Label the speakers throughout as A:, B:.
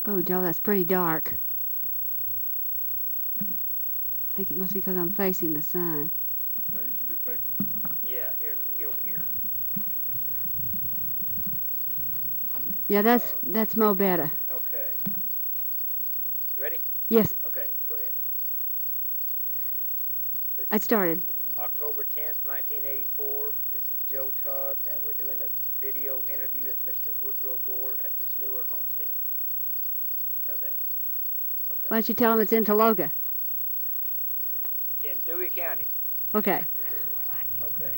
A: Oh, Joe, that's pretty dark. I think it must be because I'm facing the sun.
B: No, you should be facing the sun.
C: Yeah, here, let me get over here.
A: Yeah, that's mo better.
C: Okay. You ready?
A: Yes,
C: Okay, go ahead. This
A: I
C: is
A: started.
C: October 10th, 1984. This is Joe Todd, and we're doing a video interview with Mr. Woodrow Gore at the Snewer Homestead. How's that? Okay.
A: Why don't you tell him it's in Tologa?
C: In Dewey County.
A: Okay.
C: Okay.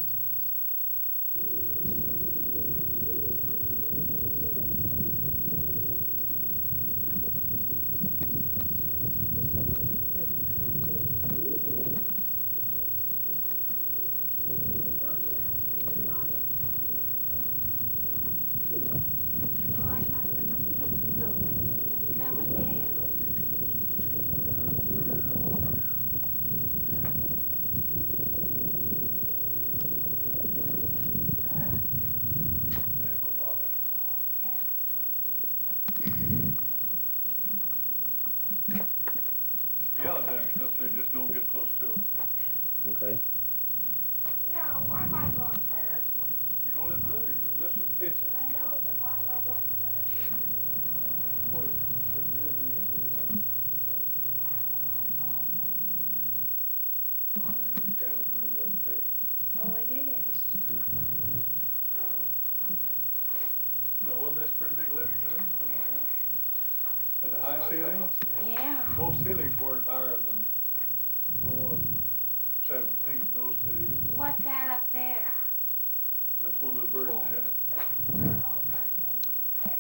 B: Yellow jackets up there, just don't get close to them.
C: Okay.
D: Yeah, why am I going first?
B: You're going in the living room. This is the kitchen.
D: I know, but why am I going first?
B: Boy, there's anything in here like that.
D: Yeah, I know, that's what I was thinking.
B: All right, the cattle come in, we got to pay.
D: Oh, it is?
C: This is gonna.
D: Oh.
B: No, wasn't this a pretty big living room? And the high ceilings?
D: Yeah.
B: Most ceilings weren't higher than, 7 feet in those days.
D: What's that up there?
B: That's one of those bird nests.
D: Bird nest. Okay.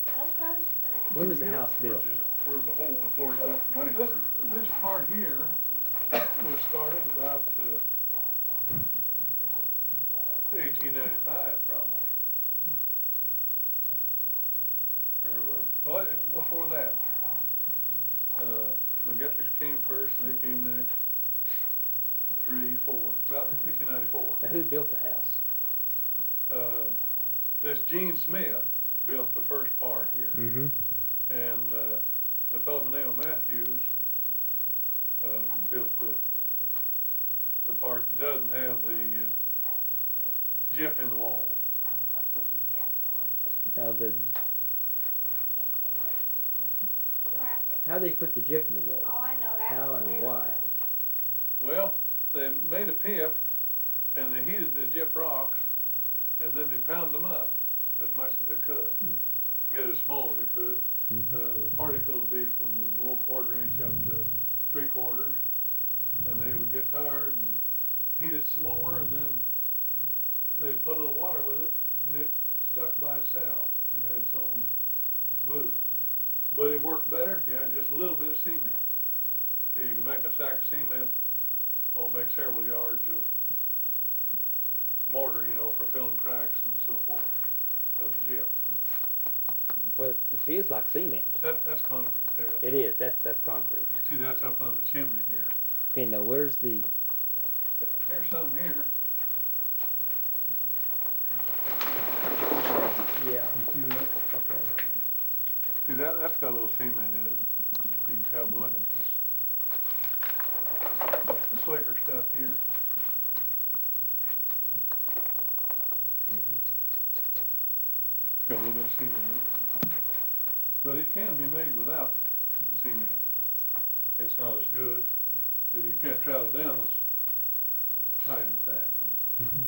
D: That's what I was just gonna ask.
C: When was the house built?
B: Where's the hole in the floor you got the money through? This part here was started about 1895 probably. Well, it's before that. McGettrick's came first, and they came next. 3, 4, about 1894.
C: Now, who built the house?
B: This Gene Smith built the first part here.
C: Mm-hmm.
B: And the fellow by the name of Matthews built the part that doesn't have the gyp in the walls.
C: Now how they put the gyp in the wall?
D: Oh, I know that.
C: How and why?
B: Well, they made a pip, and they heated the gyp rocks, and then they pounded them up as much as they could. Get as small as they could.
C: Mm-hmm.
B: The particles would be from 1/4 inch up to 3/4, and they would get tired and heat it some more, and then they'd put a little water with it, and it stuck by itself. It had its own glue. But it worked better if you had just a little bit of cement. You could make a sack of cement, make several yards of mortar, for filling cracks and so forth of the gyp.
C: Well, it feels like cement.
B: That's concrete there.
C: It is. That's concrete.
B: See, that's up under the chimney here.
C: Okay, now where's the?
B: Here's some here.
C: Yeah.
B: You see that?
C: Okay.
B: See, that's got a little cement in it. You can tell by looking at this slicker stuff here.
C: Mm-hmm.
B: Got a little bit of cement in it. But it can be made without cement. It's not as good. You can't trout it down as tight as that.
C: Mm-hmm.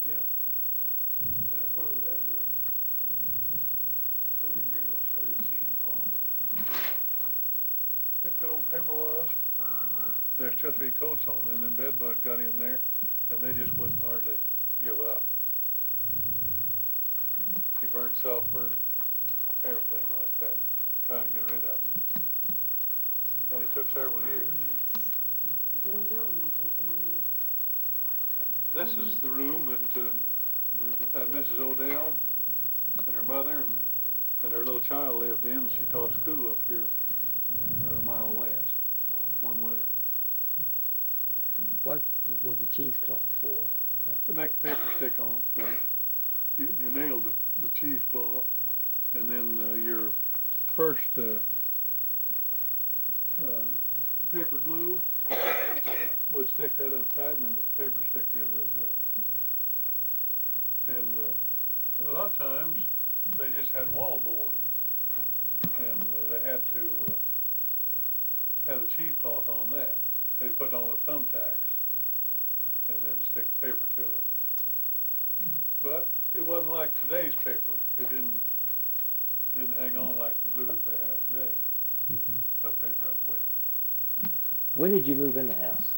B: Yeah. That's where the bed buildings come in. Come in here and I'll show you the cheesecloth. Thick that old paper was.
D: Uh-huh.
B: There's 2 or 3 coats on there, and then bed bugs got in there, and they just wouldn't hardly give up. She burned sulfur and everything like that, trying to get rid of them. And it took several years.
A: They don't build them like that down there.
B: This is the room that Mrs. Odell and her mother and her little child lived in. She taught school up here a mile west one winter.
C: What was the cheesecloth for?
B: They make the paper stick on better. You nail the cheesecloth, and then your first paper glue would stick that up tight, and then the paper stick together real good. And a lot of times they just had wallboard, and they had to have the cheesecloth on that. They'd put it on with thumbtacks and then stick the paper to it. But it wasn't like today's paper. It didn't hang on like the glue that they have today.
C: Mm-hmm.
B: Put paper up with.
C: When did you move in the house?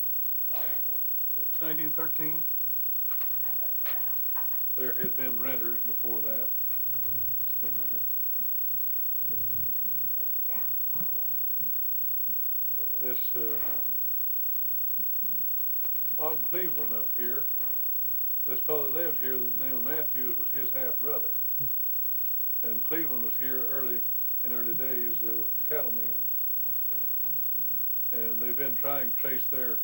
B: 1913. There had been renters before that in there. And this odd Cleveland up here, this fellow that lived here, the name of Matthews, was his half-brother. And Cleveland was here in early days with the cattlemen. And they've been trying to trace their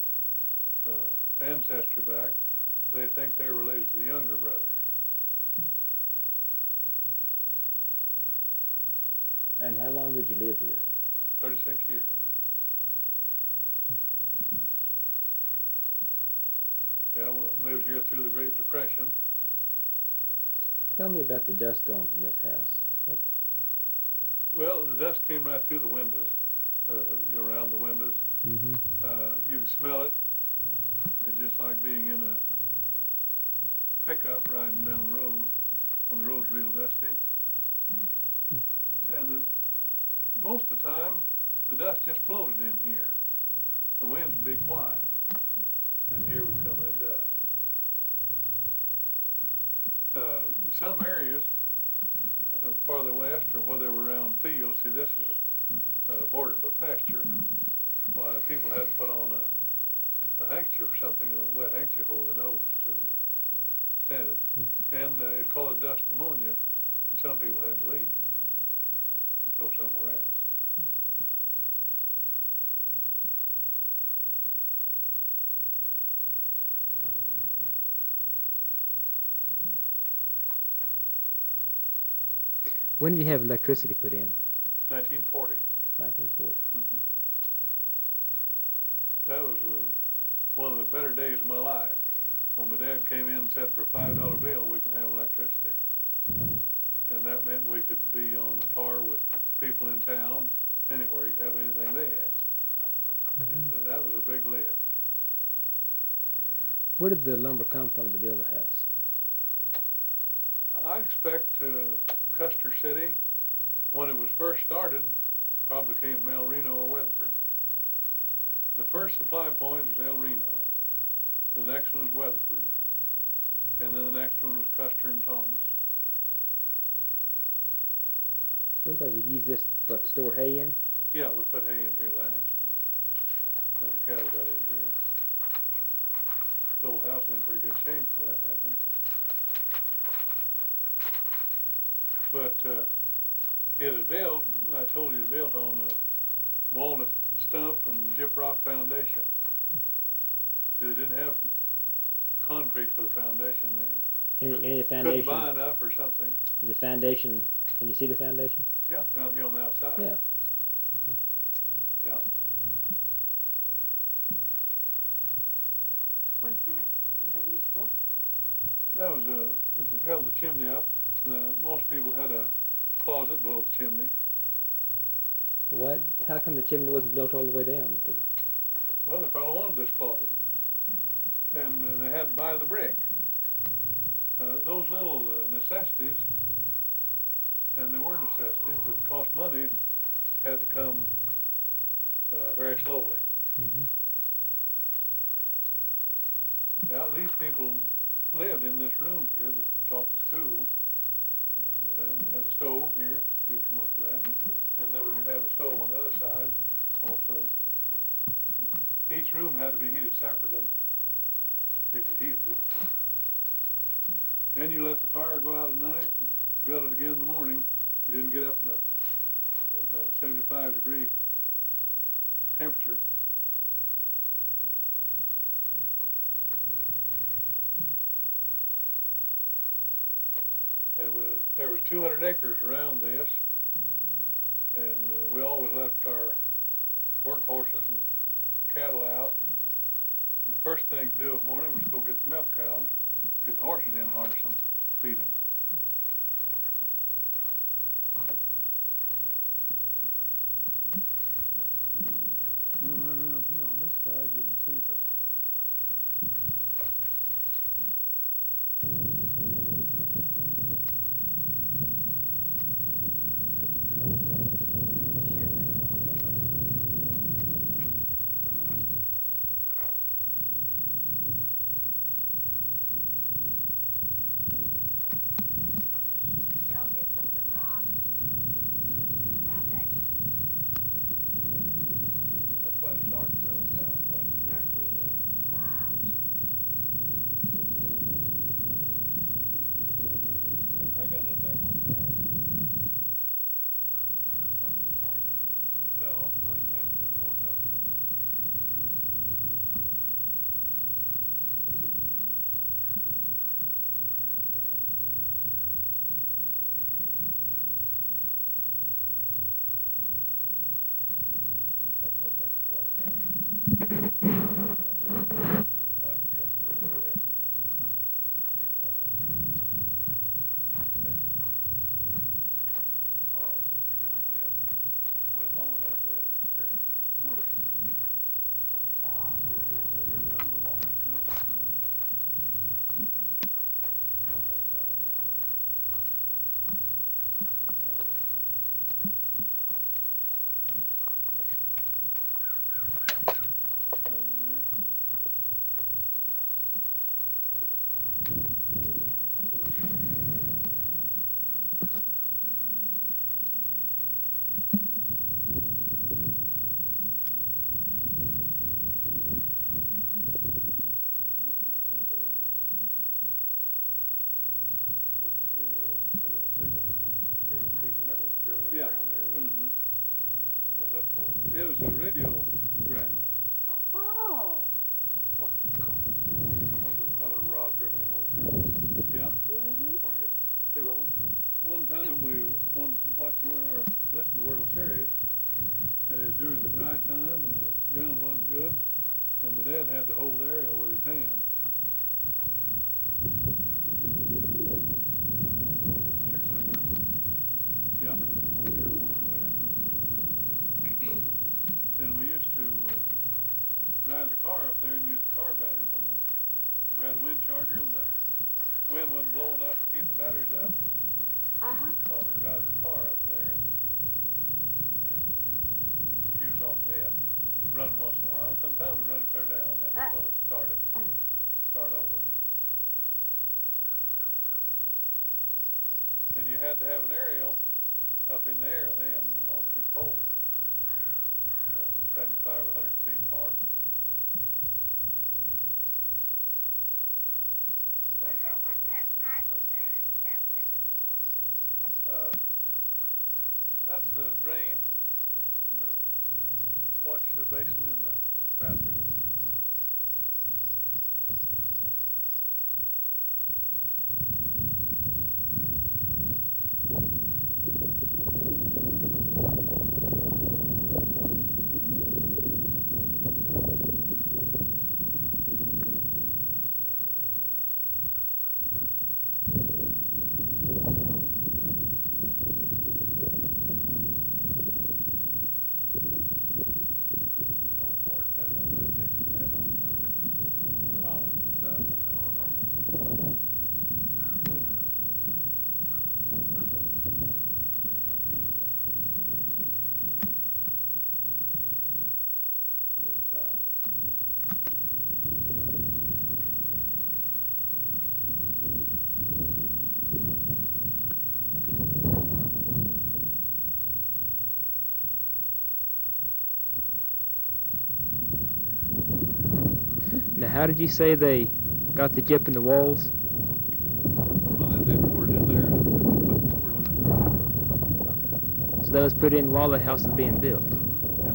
B: ancestry back. They think they're related to the younger brothers.
C: And how long did you live here?
B: 36 years. Yeah, lived here through the Great Depression.
C: Tell me about the dust storms in this house. What?
B: Well, the dust came right through the windows, around the windows.
C: Mm-hmm.
B: You could smell it. It's just like being in a pickup riding down the road when the road's real dusty. And most of the time, the dust just floated in here. The winds would be quiet, and here would come that dust. Some areas farther west, or where they were around fields, see, this is bordered by pasture. Why, people had to put on a handkerchief or something, a wet handkerchief over the nose to stand it. And it caused dust pneumonia, and some people had to leave, go somewhere else.
C: When did you have electricity put in?
B: 1940.
C: 1940.
B: Mm-hmm. That was one of the better days of my life. When my dad came in and said, for a $5 bill, we can have electricity. And that meant we could be on a par with people in town, anywhere you could have anything they had. And that was a big lift.
C: Where did the lumber come from to build the house?
B: I expect Custer City, when it was first started, probably came from El Reno or Weatherford. The first supply point was El Reno. The next one was Weatherford. And then the next one was Custer and Thomas.
C: Looks like you used this to store hay in.
B: Yeah, we put hay in here last. And the cattle got in here. The old house was in pretty good shape till that happened. But it is built, I told you, it's built on a walnut stump and gyprock foundation. See, they didn't have concrete for the foundation then.
C: Any of the foundation?
B: Couldn't buy enough or something.
C: Is the foundation, can you see the foundation?
B: Yeah, around here on the outside.
C: Yeah. Okay.
B: Yeah.
A: What is that? What was that used for?
B: That was it held the chimney up. Most people had a closet below the chimney.
C: What? How come the chimney wasn't built all the way down?
B: Well, they probably wanted this closet. And they had to buy the brick. Those little necessities, and they were necessities that cost money, had to come very slowly.
C: Mm-hmm.
B: Yeah, these people lived in this room here that taught the school. And then they had a stove here. You'd come up to that. And then we could have a stove on the other side also. And each room had to be heated separately if you heated it. And you let the fire go out at night and build it again in the morning. You didn't get up in a 75-degree temperature. 200 acres around this, and we always left our work horses and cattle out. And the first thing to do in the morning was go get the milk cows, get the horses in, harness them, feed them. And right around here on this side, you can see the yeah. Mm-hmm. What's that for? It was a radio ground.
A: Oh.
B: Well, this is another rod driven in over here. Yeah?
A: Mm-hmm.
B: Go ahead. Two of them? One time we watched listened to the World Series, and it was during the dry time, and the ground wasn't good, and my dad had to hold the aerial with his hand. Two cisterns? Yeah. And we used to drive the car up there and use the car battery when we had a wind charger and the wind wasn't blowing enough to keep the batteries up. We'd drive the car up there and fuse off of it, running once in a while. Sometimes we'd run it clear down after the bullet started, start over. And you had to have an aerial up in the air then on two poles, 75 or 100 feet apart.
D: Woodrow, what's that pipe over there underneath that window for?
B: That's the drain, the wash basin in the bathroom.
C: Now, how did you say they got the gyp in the walls?
B: Well, they poured in there and they put the boards up.
C: So that was put in while the house was being built?
B: Mm-hmm. Yeah.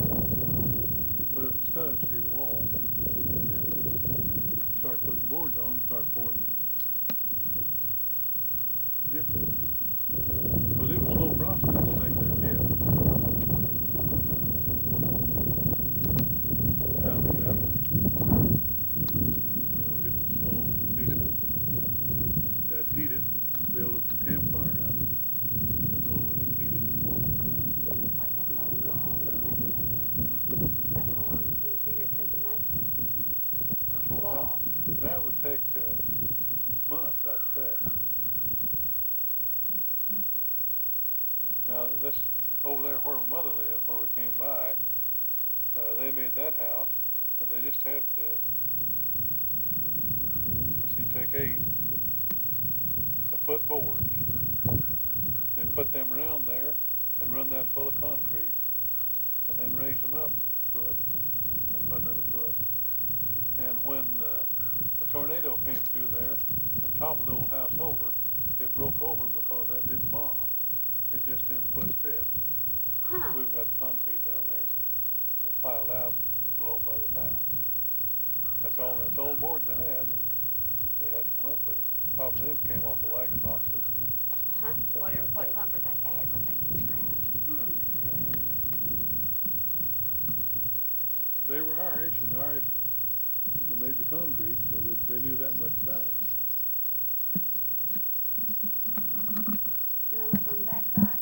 B: They put up the studs through the wall and then start putting the boards on, start pouring the gyp in there. they made that house, and they just had, let's see, take 8 foot boards. They'd put them around there and run that full of concrete, and then raise them up a foot and put another foot. And when a tornado came through there and toppled the old house over, it broke over because that didn't bond. It just in foot strips.
A: Huh.
B: We've got the concrete down there piled out below Mother's house. That's all the boards they had, and they had to come up with it. Probably they came off the wagon boxes and stuff
A: Whatever,
B: like
A: what
B: that.
A: lumber they had, what they could scrounge.
B: They were Irish, and the Irish made the concrete, so they knew that much about it.
A: You want to look on the back side?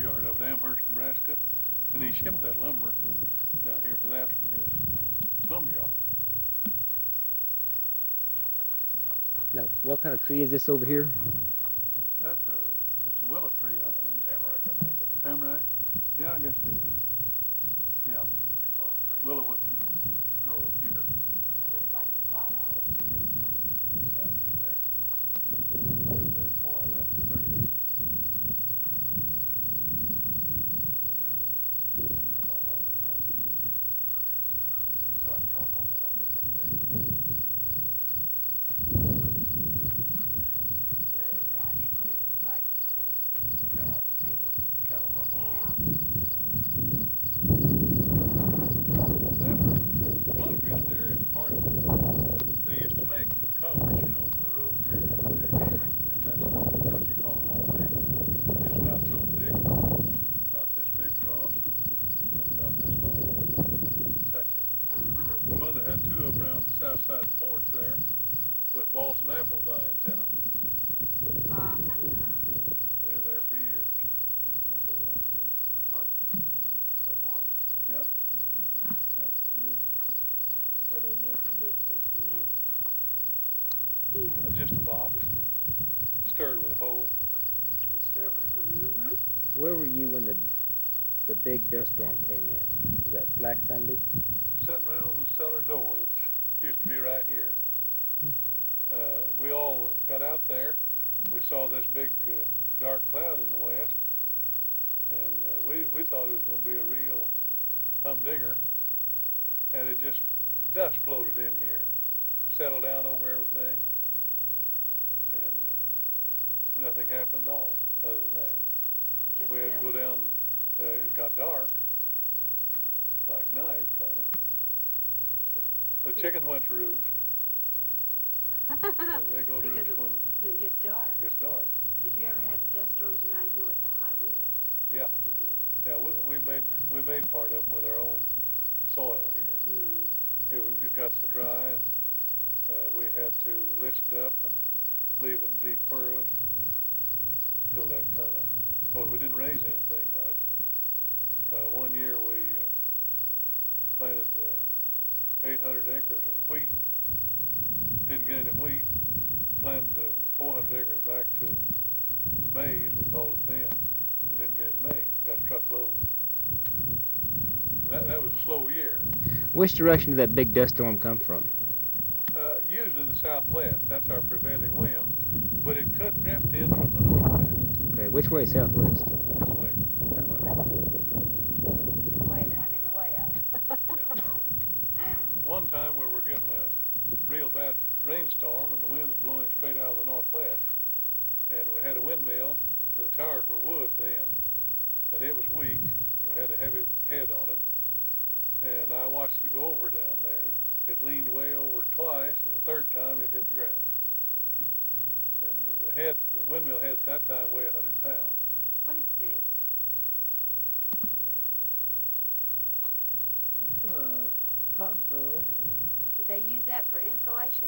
B: Yard of Amherst, Nebraska, and he shipped that lumber down here for that from his lumber yard.
C: Now, what kind of tree is this over here?
B: That's just a willow tree, I think. Tamarack, I think, isn't it? Tamarack? Yeah, I guess it is. Yeah. Willow wouldn't grow up here.
A: Looks like it's quite old.
B: Yeah, it's been there. It was there before I left in 38. Been there a lot longer than that. Inside trunk on, they don't get that big.
A: Pretty smooth right in here. Looks like it's been rubbed, maybe.
B: Cattle rub on.
A: Cow.
B: That concrete there is part of it. They used to make covers, you know, for the roads here in the day. And that's what you call homemade. It's about so thick, about this big across, and about this long section. My mother had 2 of them around the south side of the porch there with balsam apple vines in them. They were there for years. There's a chunk of it out here. Looks like that one. Yeah. Yeah, sure is.
A: Where they used to mix their cement in.
B: Just a box,
A: Just
B: stirred with a hole.
A: a stir it with.
C: Where were you when the big dust storm came in? Was that Black Sunday?
B: Sitting around the cellar door that used to be right here. We all got out there. We saw this big dark cloud in the west, and we thought it was going to be a real humdinger, and it just dust floated in here, settled down over everything, and nothing happened at all other than that.
A: Just
B: We had to go down. It got dark, like night, kind of. The chickens went to roost. They go to
A: Because
B: roost when
A: when it gets dark.
B: it gets dark.
A: Did you ever have the dust storms around here with the high winds?
B: Yeah.
A: You have to deal with
B: Yeah, we made part of them with our own soil here. It got so dry, and we had to list it up and leave it in deep furrows until that kind of. Well, we didn't raise anything much. One year we planted 800 acres of wheat. Didn't get any wheat. Planted 400 acres back to maize, we called it then, and didn't get any maize. Got a truckload. That was a slow year.
C: Which direction did that big dust storm come from?
B: Usually the southwest. That's our prevailing wind, but it could drift in from the northwest.
C: Okay, which way, southwest?
B: This way.
C: That way.
A: the way that I'm in the way of.
B: Yeah. One time we were getting a real bad rainstorm, and the wind was blowing straight out of the northwest. And we had a windmill. The towers were wood then, and it was weak. We had a heavy head on it, and I watched it go over down there. It leaned way over twice, and the third time it hit the ground. And the windmill head at that time weighed 100 pounds.
A: What is this?
B: cotton tub.
A: Did they use that for insulation?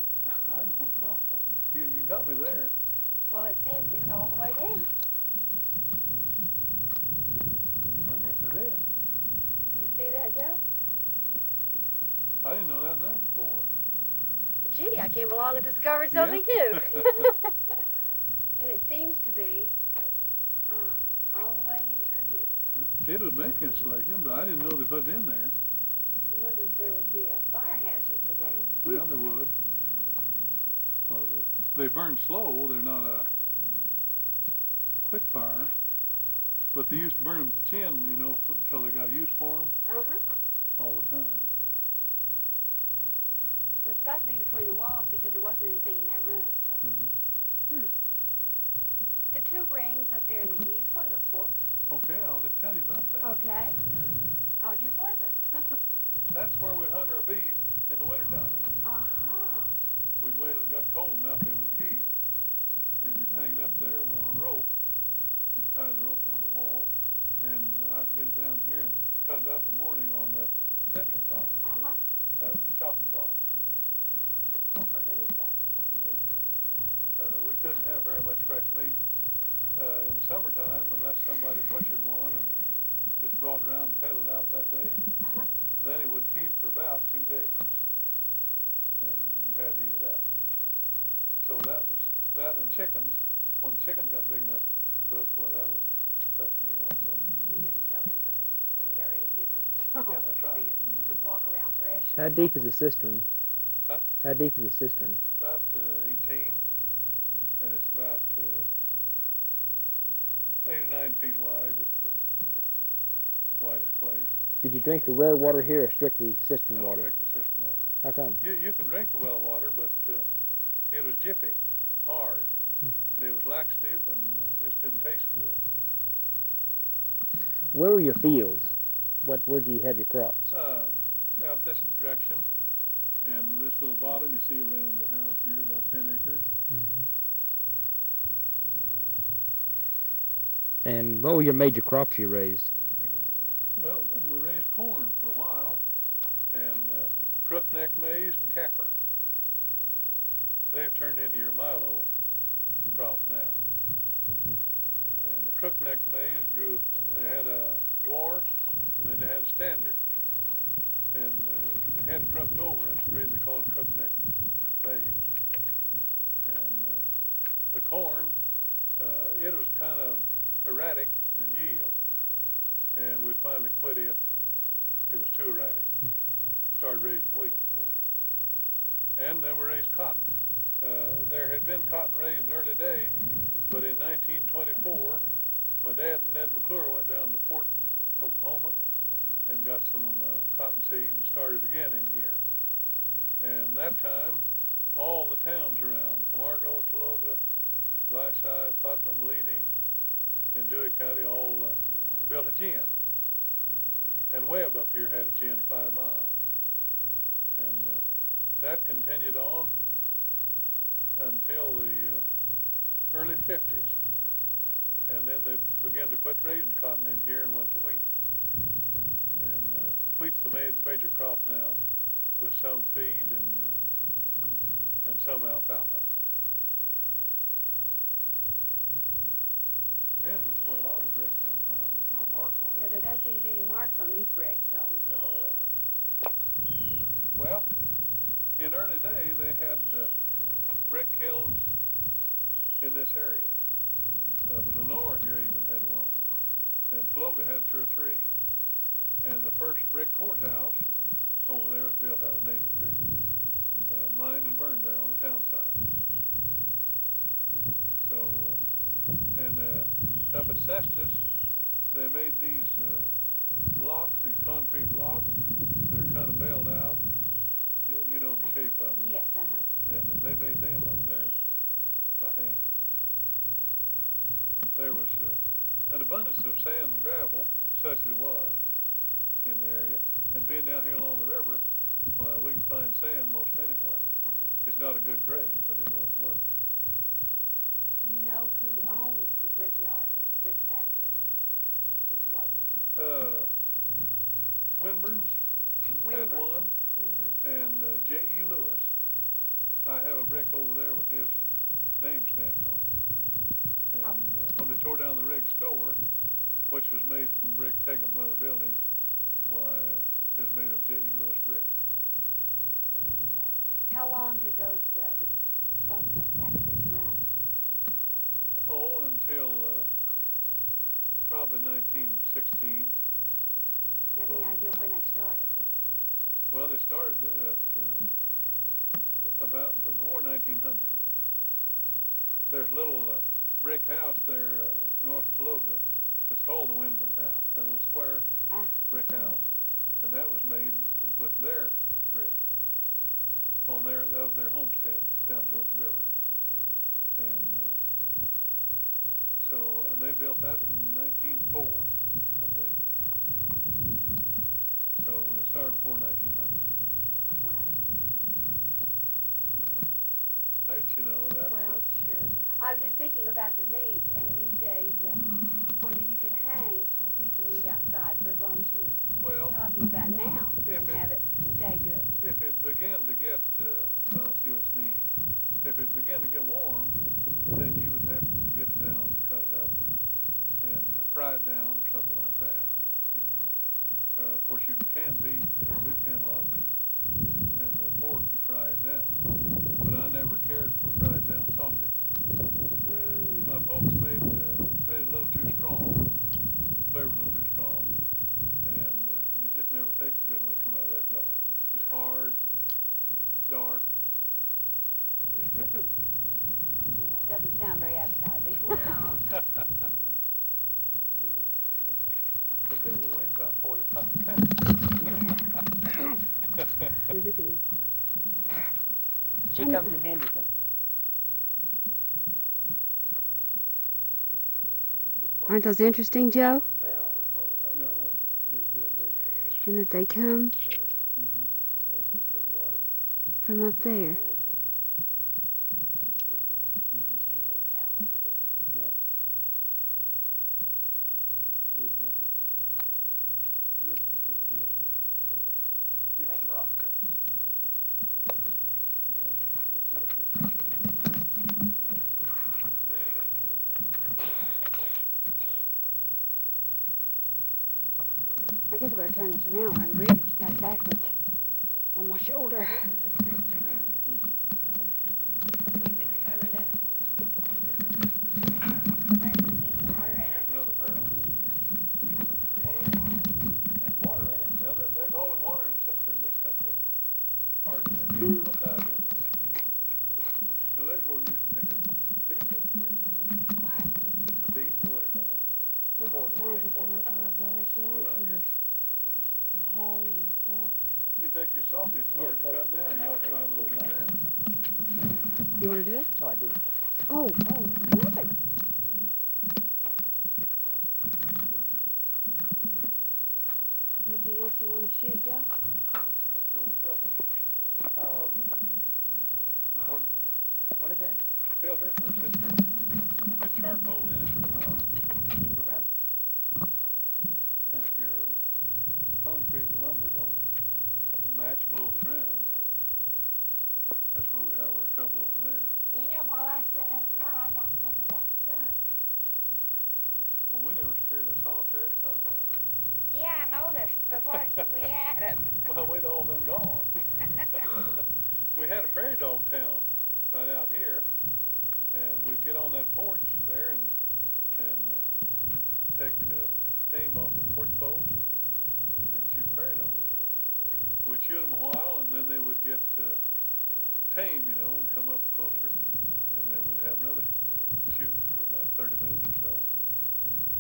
B: I don't know. You got me there.
A: Well, it seems it's all the way down.
B: I guess it is.
A: You see that, Joe?
B: I didn't know that was there before.
A: Gee, I came along and discovered
B: Yeah?
A: something new. And it seems to be all the way in through here.
B: It would make insulation, but I didn't know they put it in there.
A: I wonder if there would be a fire hazard to them.
B: Well, they would. Because they burn slow. They're not a quick fire. But they used to burn them at the chin, you know, until they got a use for them
A: Uh-huh.
B: all the time.
A: Well, it's got to be between the walls because there wasn't anything in that room, so.
B: Mm-hmm.
A: The two rings up there in the eaves, what are those for?
B: Okay, I'll just tell you about that.
A: Okay. I'll just listen.
B: That's where we hung our beef in the wintertime.
A: Uh-huh.
B: We'd wait till it got cold enough it would keep. And you'd hang it up there on a rope and tie the rope on the wall. And I'd get it down here and cut it up in the morning on that cistern top.
A: Uh-huh.
B: That was a chopping block.
A: Oh, for goodness sake.
B: We couldn't have very much fresh meat in the summertime unless somebody butchered one and just brought it around and peddled out that day.
A: Uh-huh.
B: Then it would keep for about 2 days, and you had to eat it up. So that was that, and chickens. When the chickens got big enough to cook, well, that was fresh meat also.
A: You didn't kill them until just when you got ready to use them.
B: Yeah, that's right.
A: Figured you could walk around fresh.
E: How deep is a cistern?
B: Huh?
E: How deep is a cistern?
B: About 18, and it's about 8 or 9 feet wide at the widest place.
E: Did you drink the well water here or strictly cistern
B: No,
E: water?
B: strictly cistern water.
E: How come?
B: You can drink the well water, but it was jippy, hard, and it was laxative, and just didn't taste good.
E: Where were your fields? Where do you have your crops?
B: Out this direction, and this little bottom you see around the house here, about 10 acres.
E: And what were your major crops you raised?
B: Well, we raised corn for a while, and crookneck maize and kaffir. They've turned into your milo crop now. And the crookneck maize grew, they had a dwarf, and then they had a standard. And the head crooked over, that's the reason they call it crookneck maize. And the corn, it was kind of erratic in yield. And we finally quit it. It was too erratic. Started raising wheat. And then we raised cotton. There had been cotton raised in the early day, but in 1924, my dad and Ned McClure went down to Port, Oklahoma, and got some cotton seed and started again in here. And that time, all the towns around, Camargo, Tologa, Vici, Putnam, Leedy, and Dewey County all built a gin. And Webb up here had a gin 5 mile. And that continued on until the early 50s. And then they began to quit raising cotton in here and went to wheat. And wheat's the major crop now, with some feed and some alfalfa. Kansas is where a lot of the bricks come from. There's no marks on
A: Yeah,
B: it.
A: there doesn't seem to be any marks on these bricks, so.
B: No, they aren't. Well, in early day, they had brick kilns in this area. But Lenore here even had one. And Tologa had 2 or 3. And the first brick courthouse over there was built out of native brick. Mined and burned there on the town site. So, and up at Cestus, they made these blocks, these concrete blocks that are kind of bailed out. You know the shape of them.
A: Yes, uh-huh.
B: And they made them up there by hand. There was an abundance of sand and gravel, such as it was in the area. And being down here along the river, well, we can find sand most anywhere. It's not a good grade, but it will work.
A: Do you know who owned the brickyard or the brick factory in Tologa?
B: Winburns had one,
A: Winburn?
B: and J.E. Lewis. I have a brick over there with his name stamped on it. And when they tore down the Riggs store, which was made from brick taken from other buildings, why, it was made of J.E. Lewis brick.
A: How long did both of those factories run?
B: Oh, until probably 1916.
A: You have any idea when they started?
B: Well, they started at about before 1900. There's a little brick house there north of Tologa that's called the Winburn House. That little square brick house, and that was made with their brick. On there, that was their homestead down towards the river, and and they built that in 1904, I believe. So they started before 1900.
A: Before 1900.
B: Right, you know that.
A: Well, sure. I was just thinking about the meat, and these days, whether you could hang a piece of meat outside for as long as you were talking about now and have it stay good.
B: If it began to get, well, I see what you mean. If it began to get warm, then you would have to get it down and cut it up and fry it down or something like that. You know? Of course, you can can beef. You know, we've canned a lot of beef. And the pork, you fry it down. But I never cared for fried down sausage. My folks made it a little too strong, flavored a little too strong, and it just never tasted good when it come out of that jar. It's hard, dark.
A: Oh, it doesn't sound very appetizing.
D: No.
B: But they only weighed about 45 pounds.
E: Here's your pen. She comes in handy sometimes.
A: Aren't those interesting, Joe?
E: They are.
B: No, it's built later.
A: And that they come from up there.
E: Rock.
A: I guess I better turn this around where I can read it. You got it backwards on my shoulder.
D: Is it covered up? Where's the new water at?
B: There's another barrel in here. Water in it. Yeah, there's always water in the cistern in this country. Hard to dive in there. So there's where we used to hang our beef down here.
D: What?
B: Beef in the wintertime. Quarter, big quarter right there. Out here.
A: The hay and the stuff.
B: You think your sausage is hard to cut now, you ought to try a little bit of that.
A: You want to do it?
E: Oh, I do.
A: Oh, terrific. Anything else you want to shoot, Joe?
B: That's the old filter.
E: What is that?
B: Filter for a cistern. Got charcoal in it. And if your concrete and lumber don't match below the ground, that's where we have our trouble over there.
D: You know, while I was sitting in the car, I got to thinking about skunk.
B: Well, we never scared a solitary skunk out of there.
D: Yeah, I noticed, but what we had it.
B: Well, we'd all been gone. We had a prairie dog town right out here, and we'd get on that porch there and take aim off the porch post and shoot prairie dogs. We'd shoot them a while, and then they would get tame, you know, and come up closer, and then we'd have another shoot for about 30 minutes or so.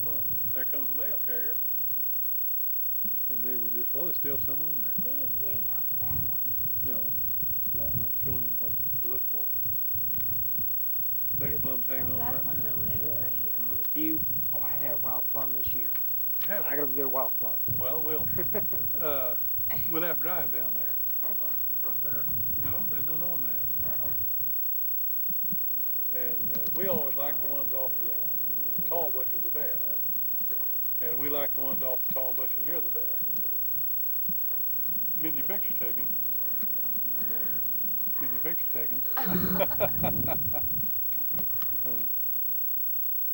B: Fun. There comes the mail carrier, and they were just, well, there's still some on there.
D: We didn't get any off of that one.
B: No, but I showed him what to look for. There's plums hanging
D: Those
B: on
D: other
B: right
D: ones
B: now.
D: over there
E: Yeah.
D: prettier.
E: There's a few. Oh, I had a wild plum this year.
B: Have
E: I gotta get a wild plum.
B: Well, we'll have to drive down there.
E: Right there.
B: No, there's none on that. And we always like the ones off the tall bushes the best. And we like the ones off the tall bushes here the best. Getting your picture taken. your picture taken.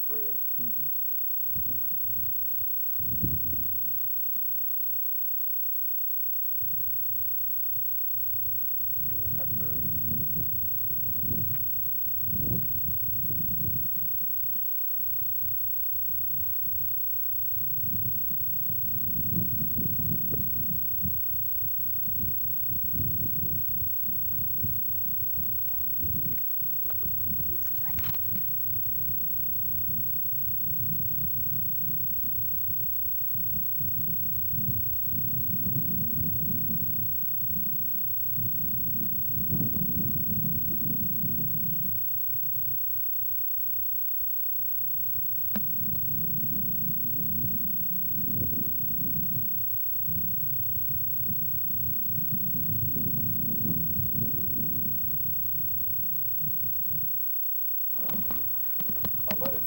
B: Red.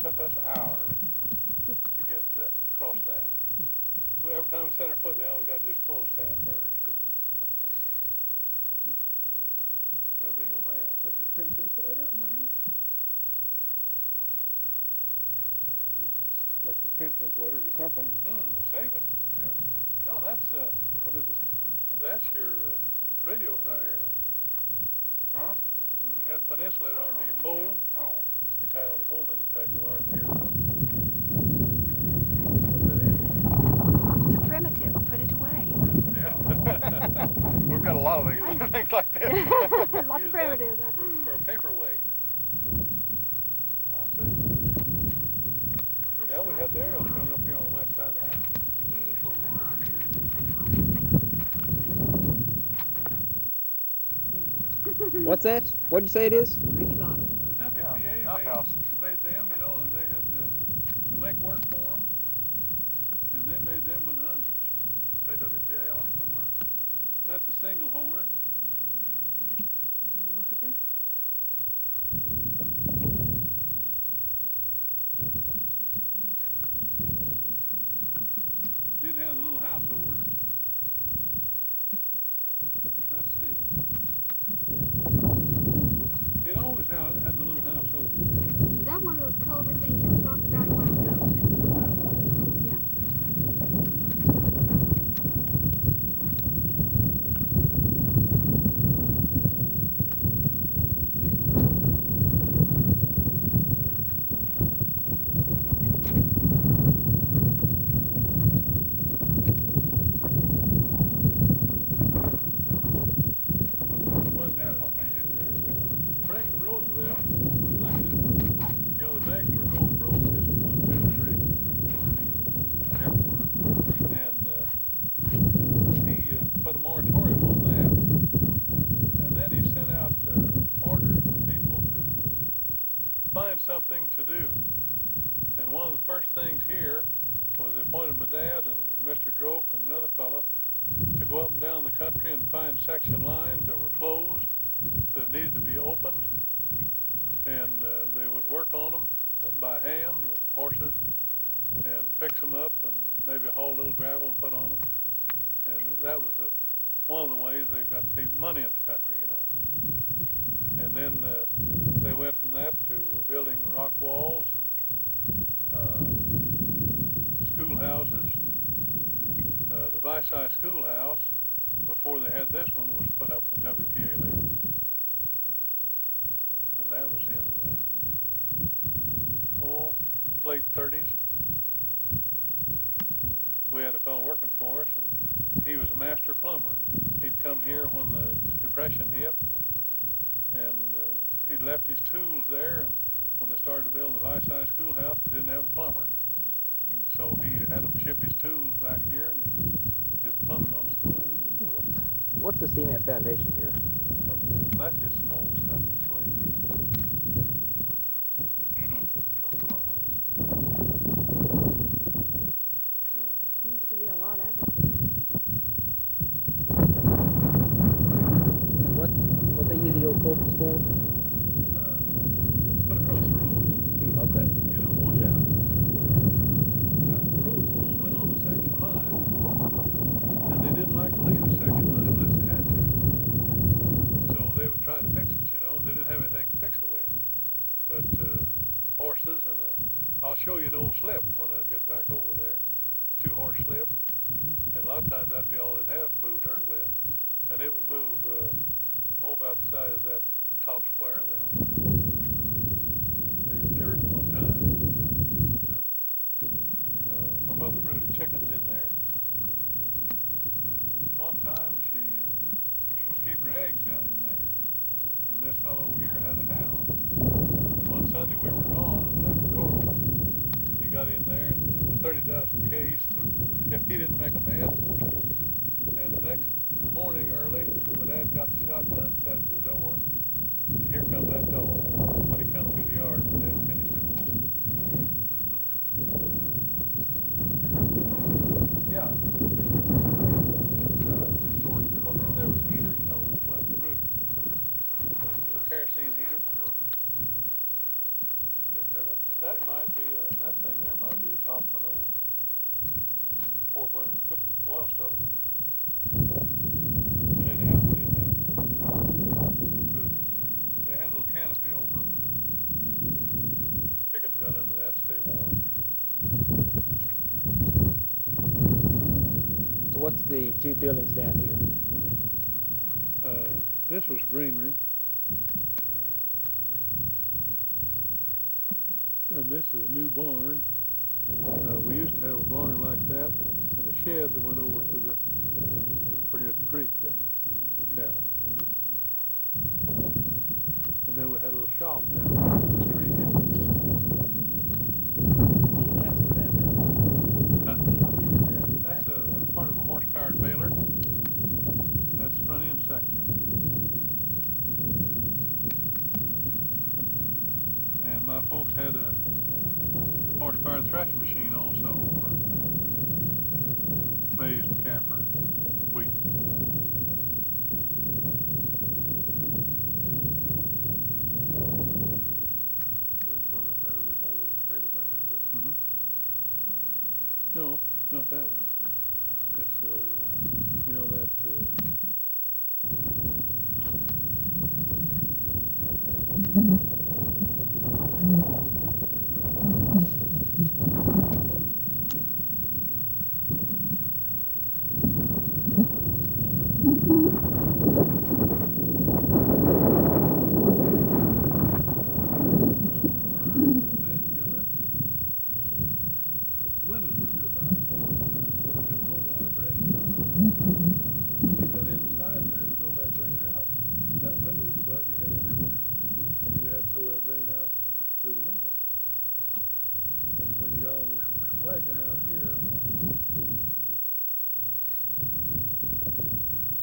B: Took us an hour to get across that. Well, every time we set our foot down, we got to just pull a stand first. That was a real man.
F: Look at fence insulator. Look at fence insulators or something.
B: Save it. No, that's
F: what is it?
B: That's your radio aerial.
F: Huh?
B: You had to put an insulator on the pole.
F: Oh.
B: You tie it on the pole, and then you tied your wire from here to that. Put that in.
A: It's a primitive. Put it away.
B: Yeah.
F: We've got a lot of things like that.
A: Lots of primitives.
B: For a paperweight.
F: I see.
B: Yeah, we had the arrow strung up here on the west side of the house.
A: Beautiful rock. Take home with me.
E: What's that? What'd you say it is?
A: Pretty bottle.
B: WPA made them, you know, and they had to make work for them, and they made them by the hundreds. Say WPA on somewhere. That's a single holder.
A: Look up there.
B: Did have the little house over it. Let's see. It always had the little house over it.
A: Is that one of those culvert things you were talking about a while ago? Yeah.
B: Something to do, and one of the first things here was they appointed my dad and Mr. Droke and another fella to go up and down the country and find section lines that were closed, that needed to be opened, and they would work on them by hand with horses and fix them up and maybe haul a little gravel and put on them, and that was one of the ways they got money in the country, you know. And then they went from that to building rock walls and schoolhouses. The Vici schoolhouse, before they had this one, was put up with WPA labor. And that was in, late 30s. We had a fellow working for us, and he was a master plumber. He'd come here when the Depression hit, and he'd left his tools there, and when they started to build the Vici schoolhouse, they didn't have a plumber. So he had them ship his tools back here, and he did the plumbing on the schoolhouse.
E: What's the cement foundation here?
B: That's just some old stuff that's laid here.
A: There used to be a lot of it there.
E: What they use the old culverts for?
B: Put across the roads.
E: Okay.
B: You know, washouts and so forth. The roads all went on the section line, and they didn't like to leave the section line unless they had to. So they would try try to fix it, you know, and they didn't have anything to fix it with. But horses and I'll show you an old slip when I get back over there. 2-horse slip. And a lot of times that'd be all they'd have to move dirt with. And it would move about the size of that top square there on that. They dirt one time. My mother brooded chickens in there. One time she was keeping her eggs down in there. And this fellow over here had a hound. And one Sunday we were gone and left the door open. He got in there and a 30 dozen case. If he didn't make a mess. And the next morning early, my dad got the shotgun, set it to the door, and here come that dog. When he come through the yard, my dad finished him all. Yeah. Well, then there was a heater, you know, went to the brooder. The kerosene heater. Pick that up. That might be, that thing there might be the top of an old 4-burner cook oil stove. But anyhow, we did have a brooder in there. They had a little canopy over them. And chickens got under that to stay warm.
C: What's the 2 buildings down here?
B: This was granary. And this is a new barn. We used to have a barn like that and a shed that went over to the, pretty near the creek there, for cattle. And then we had a little shop down there where this tree is.
C: See an axle down there.
B: Huh? That's a part of a horse-powered baler. That's the front end section. And my folks had a horse-powered thrashing machine also for maize and kaffir wheat. No, not that one. It's you know that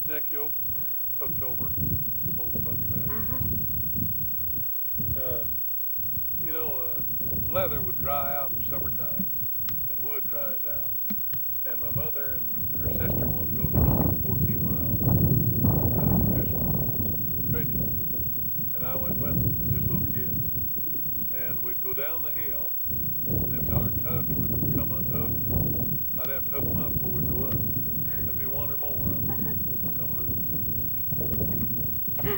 B: neck yoke hooked over, hold the buggy back. You know, leather would dry out in the summertime, and wood dries out. And my mother and her sister wanted to go to 14 miles to do some trading, and I went with them. I was just a little kid, and we'd go down the hill, and them darn tugs would come unhooked. I'd have to hook them up before we'd go up. There'd be one or more of them. Come loose. You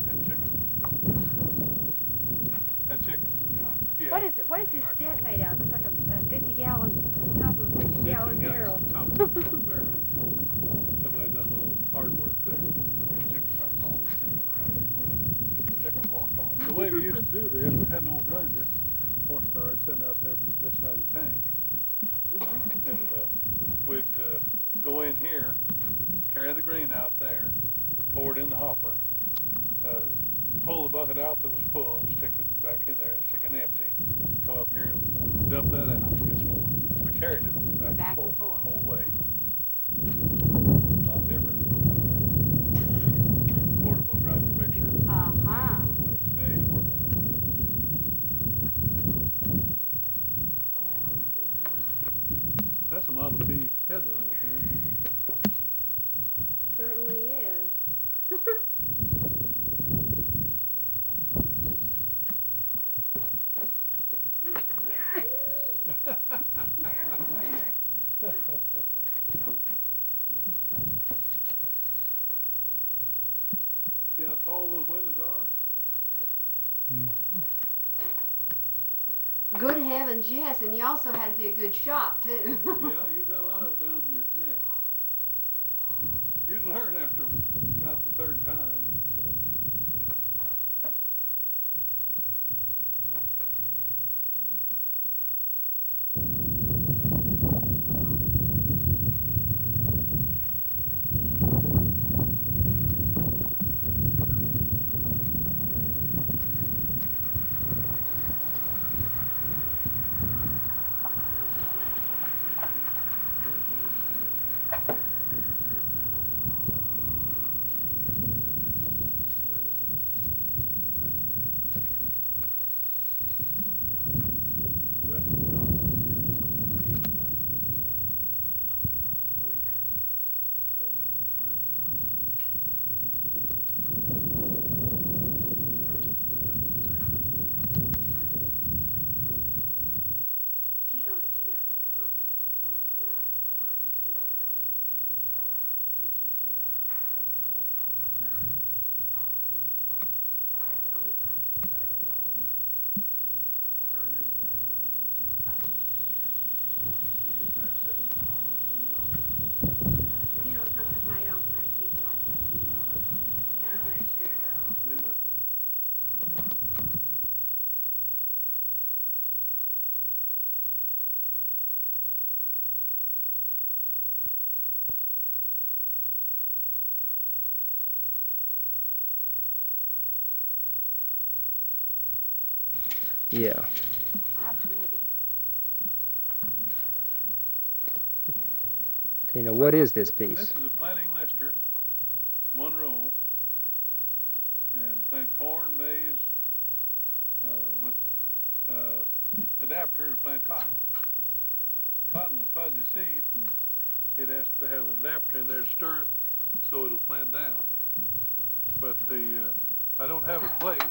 B: had chicken when you come to Had chicken. Yeah.
A: What is this step made out of? It's like a 50-gallon, top of a 50-gallon barrel.
B: It's top of a 50-gallon barrel. Somebody done a little hard work there.
F: Chicken tracks all these things around here where the chickens walked on.
B: The way we used to do this, we had an old grinder, horsepower, sitting out there this side of the tank. And we'd go in here, carry the grain out there, pour it in the hopper, pull the bucket out that was full, stick it back in there, stick it empty, come up here and dump that out, get some more. We carried it back and forth the whole way. Not different from the portable grinder mixer of today's world. That's a Model T headlight there.
A: Certainly is.
B: See how tall those windows are?
A: Good heavens, yes, and you also had to be a good shot, too.
B: Yeah, you got a lot of it down your neck. You'd learn after about the third time.
E: Yeah.
A: I'm ready.
E: Okay, now what is this piece?
B: This is a planting lister, one row, and plant corn, maize, with adapter to plant cotton. Cotton's a fuzzy seed, and it has to have an adapter in there to stir it so it'll plant down. But I don't have a plate.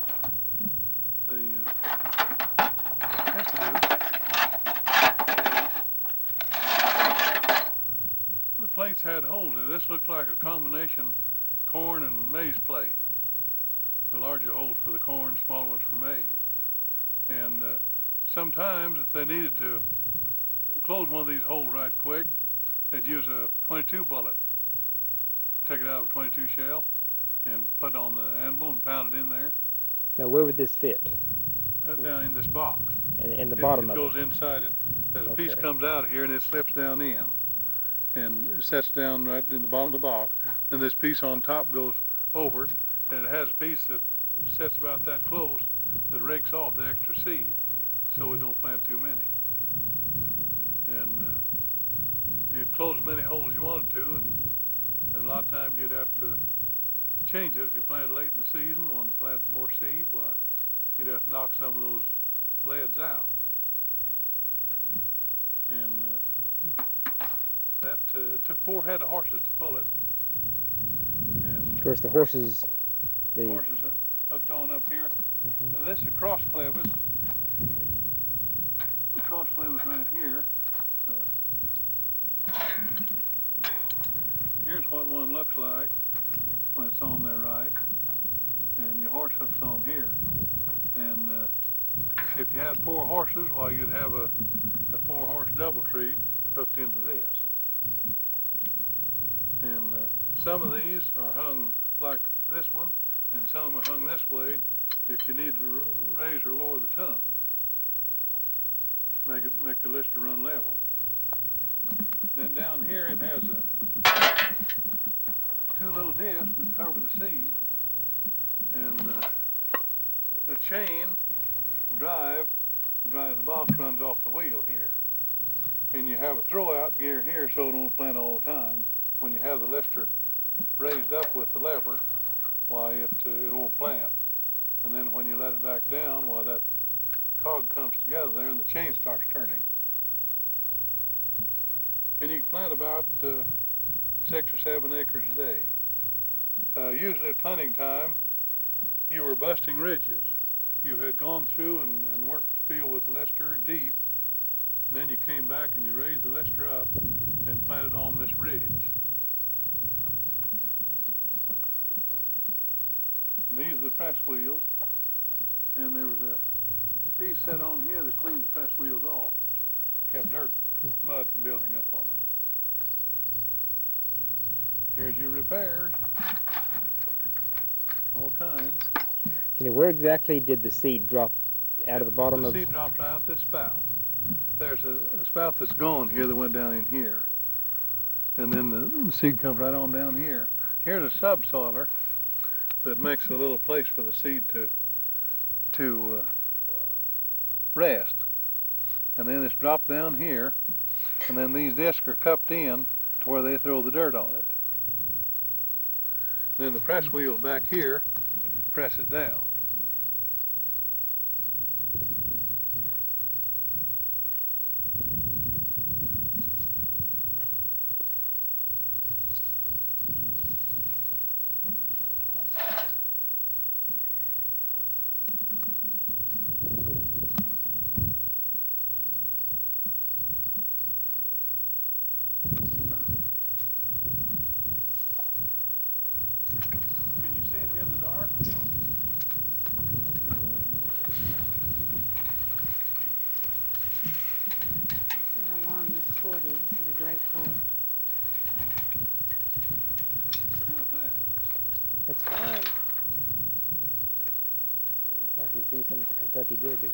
B: The plates had holes in it. This looks like a combination corn and maize plate. The larger holes for the corn, smaller ones for maize. And sometimes if they needed to close one of these holes right quick, they'd use a 22 bullet. Take it out of a 22 shell and put it on the anvil and pound it in there.
E: Now where would this fit?
B: Down in this box.
E: In the bottom of it?
B: It goes inside it. There's a piece comes out of here and it slips down in. And it sets down right in the bottom of the box. And this piece on top goes over it. And it has a piece that sets about that close that rakes off the extra seed so it don't plant too many. And you close as many holes you wanted to, and a lot of times you'd have to change it if you planted late in the season, wanted to plant more seed, why you'd have to knock some of those leads out. And that took 4 head of horses to pull it. And,
E: of course, the horses.
B: The horses hooked on up here. Now, this is a cross clevis. Cross clevis right here. Here's what one looks like when it's on there right, and your horse hooks on here. And if you had 4 horses, well, you'd have a 4-horse doubletree hooked into this. And some of these are hung like this one, and some are hung this way if you need to raise or lower the tongue. Make the lister run level. Then down here it has 2 little discs that cover the seed, and the chain drive the box runs off the wheel here. And you have a throwout gear here so it won't plant all the time. When you have the lister raised up with the lever, why it won't plant. And then when you let it back down, why that cog comes together there and the chain starts turning. And you can plant about 6 or 7 acres a day. Usually at planting time, you were busting ridges. You had gone through and worked the field with the lister deep, and then you came back and you raised the lister up and planted on this ridge. And these are the press wheels. And there was a piece set on here that cleaned the press wheels off. Kept dirt, mud from building up on them. Here's your repairs. All kinds.
C: You know, where exactly did the seed drop out of the bottom of?
B: The seed drops right out this spout. There's a spout that's gone here that went down in here. And then the seed comes right on down here. Here's a subsoiler that makes a little place for the seed to rest. And then it's dropped down here, and then these discs are cupped in to where they throw the dirt on it. Then the press wheels back here press it down.
E: This is a great cord.
B: How's that?
C: That's fine. I can see some of the Kentucky Derby.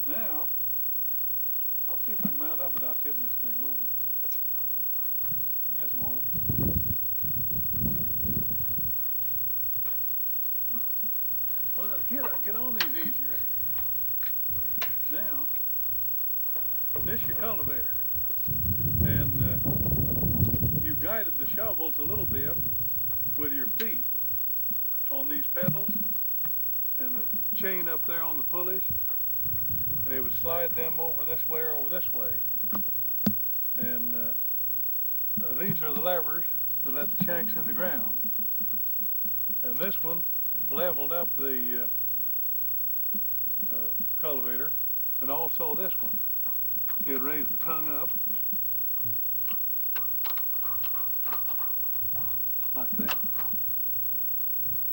B: Now, I'll see if I can mount up without tipping this thing over. I guess it won't. Well, as a kid, I'd get on these easier. Now, this is your cultivator. And you guided the shovels a little bit with your feet on these pedals and the chain up there on the pulleys. And it would slide them over this way or over this way. And so these are the levers that let the shanks in the ground. And this one leveled up the cultivator, and also this one. See, it raised the tongue up like that,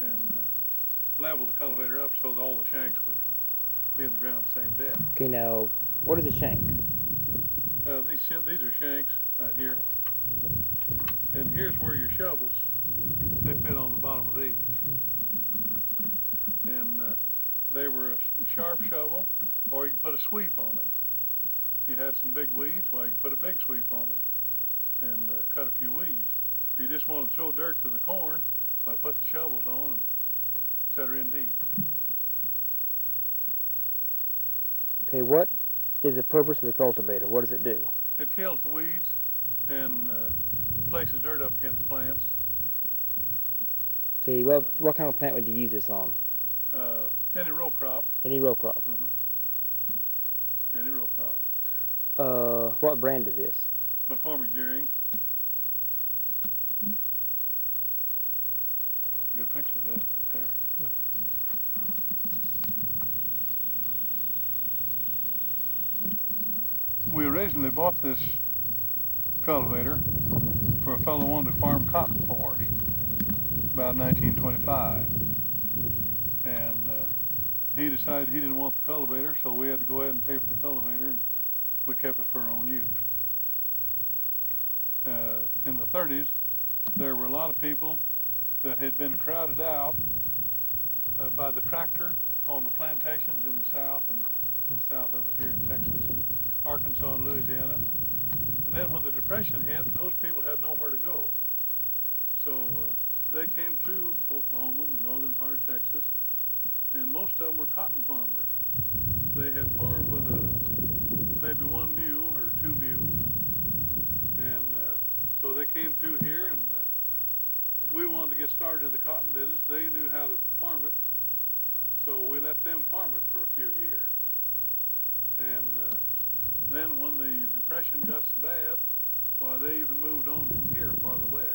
B: and leveled the cultivator up so that all the shanks would be in the ground the same depth.
C: Okay, now what is a shank?
B: These are shanks right here, and here's where your shovels, they fit on the bottom of these. And they were a sharp shovel, or you can put a sweep on it. If you had some big weeds, well, you can put a big sweep on it and cut a few weeds. If you just want to throw dirt to the corn, well, put the shovels on and set her in deep.
C: Okay, what is the purpose of the cultivator? What does it do?
B: It kills the weeds and places dirt up against the plants.
C: Okay, well, what kind of plant would you use this on?
B: Any row crop.
C: Any row crop?
B: Mm-hmm. Any row crop.
C: What brand is this?
B: McCormick Deering. You got a picture of that right there. We originally bought this cultivator for a fellow who wanted to farm cotton for us about 1925. And he decided he didn't want the cultivator, so we had to go ahead and pay for the cultivator, and we kept it for our own use. In the 30s, there were a lot of people that had been crowded out by the tractor on the plantations in the south and south of us here in Texas, Arkansas and Louisiana. And then when the Depression hit, those people had nowhere to go. So they came through Oklahoma and the northern part of Texas, and most of them were cotton farmers. They had farmed with maybe one mule or two mules, and so they came through here, and we wanted to get started in the cotton business. They knew how to farm it, so we let them farm it for a few years. And then when the Depression got so bad, well, they even moved on from here farther west,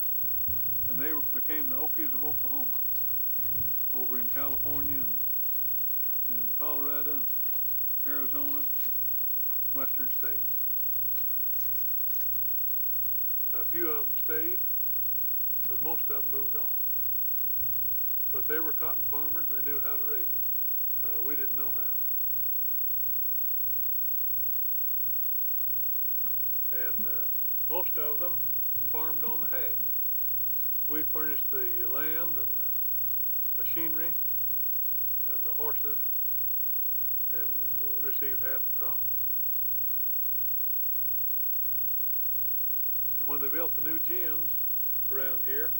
B: and they became the Okies of Oklahoma, over in California and Colorado and Arizona, western states. A few of them stayed, but most of them moved on. But they were cotton farmers and they knew how to raise it. We didn't know how. And most of them farmed on the halves. We furnished the land and the machinery and the horses and received half the crop. And when they built the new gins around here,